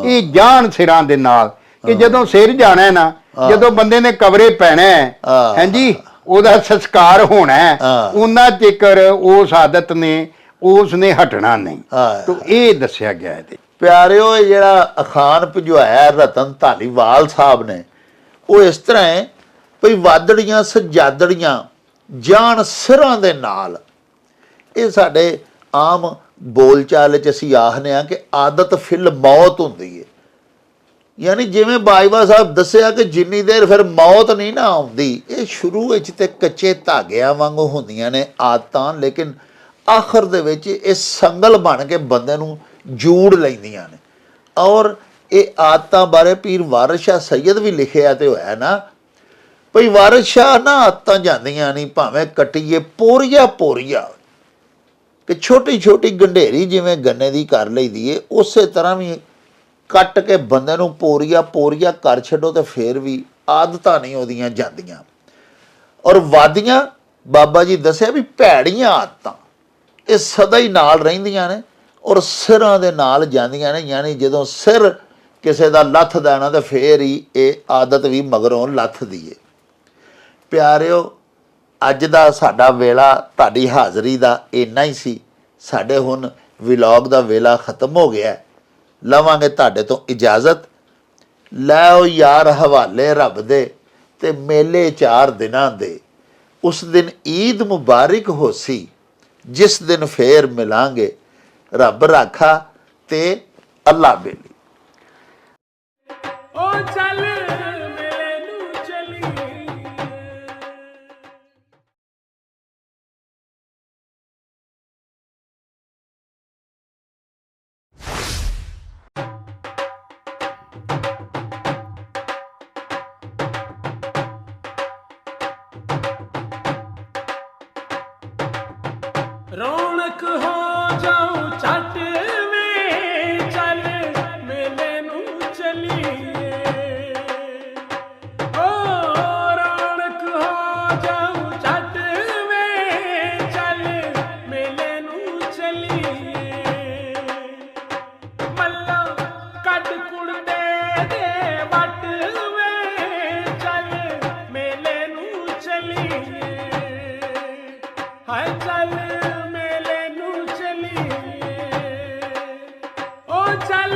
ਇਹ ਜਾਣ ਸਿਰਾਂ ਦੇ ਨਾਲ ਕਿ ਜਦੋਂ ਸਿਰ ਜਾਣਾ ਹੈ ਨਾ, ਜਦੋਂ ਬੰਦੇ ਨੇ ਕਬਰੇ ਪੈਣਾ ਹੈ, ਹਾਂਜੀ, ਉਹਦਾ ਸੰਸਕਾਰ ਹੋਣਾ ਹੈ, ਉਹਨਾਂ ਚਿਕਰ ਉਸ ਆਦਤ ਨੇ ਉਸ ਨੇ ਹਟਣਾ ਨਹੀਂ। ਤੋ ਇਹ ਦੱਸਿਆ ਗਿਆ ਇਹਦੇ। ਪਿਆਰਿਓ, ਇਹ ਜਿਹੜਾ ਅਖਾਣ ਭਿਜਵਾਇਆ ਰਤਨ ਧਾਲੀਵਾਲ ਸਾਹਿਬ ਨੇ, ਉਹ ਇਸ ਤਰ੍ਹਾਂ ਹੈ ਭਈ ਵਾਦੜੀਆਂ ਸਜਾਦੜੀਆਂ ਜਾਣ ਸਿਰਾਂ ਦੇ ਨਾਲ। ਇਹ ਸਾਡੇ ਆਮ ਬੋਲਚਾਲ 'ਚ ਅਸੀਂ ਆਖਦੇ ਹਾਂ ਕਿ ਆਦਤ ਫਿਲ ਮੌਤ ਹੁੰਦੀ ਹੈ। ਯਾਨੀ ਜਿਵੇਂ ਬਾਜਵਾ ਸਾਹਿਬ ਦੱਸਿਆ ਕਿ ਜਿੰਨੀ ਦੇਰ ਫਿਰ ਮੌਤ ਨਹੀਂ ਨਾ ਆਉਂਦੀ, ਇਹ ਸ਼ੁਰੂ ਵਿੱਚ ਤੇ ਕੱਚੇ ਧਾਗਿਆਂ ਵਾਂਗੂ ਹੁੰਦੀਆਂ ਨੇ ਆਦਤਾਂ, ਲੇਕਿਨ ਆਖਰ ਦੇ ਵਿੱਚ ਇਹ ਸੰਗਲ ਬਣ ਕੇ ਬੰਦੇ ਨੂੰ ਜੂੜ ਲੈਂਦੀਆਂ ਨੇ। ਔਰ ਇਹ ਆਦਤਾਂ ਬਾਰੇ ਪੀਰ ਵਾਰਿਸ ਸ਼ਾਹ ਸੈਯਦ ਵੀ ਲਿਖਿਆ ਤੇ ਹੋਇਆ ਨਾ, ਭਈ ਵਾਰਿਸ ਸ਼ਾਹ ਨਾ ਆਦਤਾਂ ਜਾਂਦੀਆਂ ਨਹੀਂ, ਭਾਵੇਂ ਕੱਟੀਏ ਪੋਰੀਆ ਕਿ ਛੋਟੀ ਛੋਟੀ ਗੰਢੇਰੀ ਜਿਵੇਂ ਗੰਨੇ ਦੀ ਕਰ ਲਈਦੀ ਏ, ਉਸੇ ਤਰ੍ਹਾਂ ਵੀ ਕੱਟ ਕੇ ਬੰਦੇ ਨੂੰ ਪੋਰੀਆ ਕਰ ਛੱਡੋ ਤੇ ਫਿਰ ਵੀ ਆਦਤਾਂ ਨਹੀਂ ਉਹਦੀਆਂ ਜਾਂਦੀਆਂ। ਔਰ ਵਾਦੀਆਂ ਬਾਬਾ ਜੀ ਦੱਸਿਆ ਵੀ ਭੈੜੀਆਂ ਆਦਤਾਂ ਇਹ ਸਦਾ ਹੀ ਨਾਲ ਰਹਿੰਦੀਆਂ ਨੇ ਔਰ ਸਿਰਾਂ ਦੇ ਨਾਲ ਜਾਂਦੀਆਂ ਨੇ। ਯਾਨੀ ਜਦੋਂ ਸਿਰ ਕਿਸੇ ਦਾ ਲੱਥਦਾ ਨਾ ਤਾਂ ਫੇਰ ਹੀ ਇਹ ਆਦਤ ਵੀ ਮਗਰੋਂ ਲੱਥਦੀ ਏ। ਪਿਆਰਿਓ, ਅੱਜ ਦਾ ਸਾਡਾ ਵੇਲਾ ਤੁਹਾਡੀ ਹਾਜ਼ਰੀ ਦਾ ਇੰਨਾ ਹੀ ਸੀ। ਸਾਡੇ ਹੁਣ ਵਲੌਗ ਦਾ ਵੇਲਾ ਖਤਮ ਹੋ ਗਿਆ। ਲਵਾਂਗੇ ਤੁਹਾਡੇ ਤੋਂ ਇਜਾਜ਼ਤ। ਲੈਓ ਯਾਰ ਹਵਾਲੇ ਰੱਬ ਦੇ ਤੇ ਮੇਲੇ 4 ਦਿਨਾਂ ਦੇ। ਉਸ ਦਿਨ ਈਦ ਮੁਬਾਰਕ ਹੋਸੀ, ਜਿਸ ਦਿਨ ਫੇਰ ਮਿਲਾਂਗੇ। ਰੱਬ ਰਾਖਾ ਤੇ ਅੱਲਾ ਬੇਲੀ। ओ चल मेले नू चली। रौनक हो जाऊं छट में, चल मेले नू चलिए। ओ रौनक हो जाऊं छट में, चल मेले नू चलिए। मल्ला कट कुड़ते दे वट में, चल मेले नू चलिए। हाय चल मेले नू चलिए। ओ चल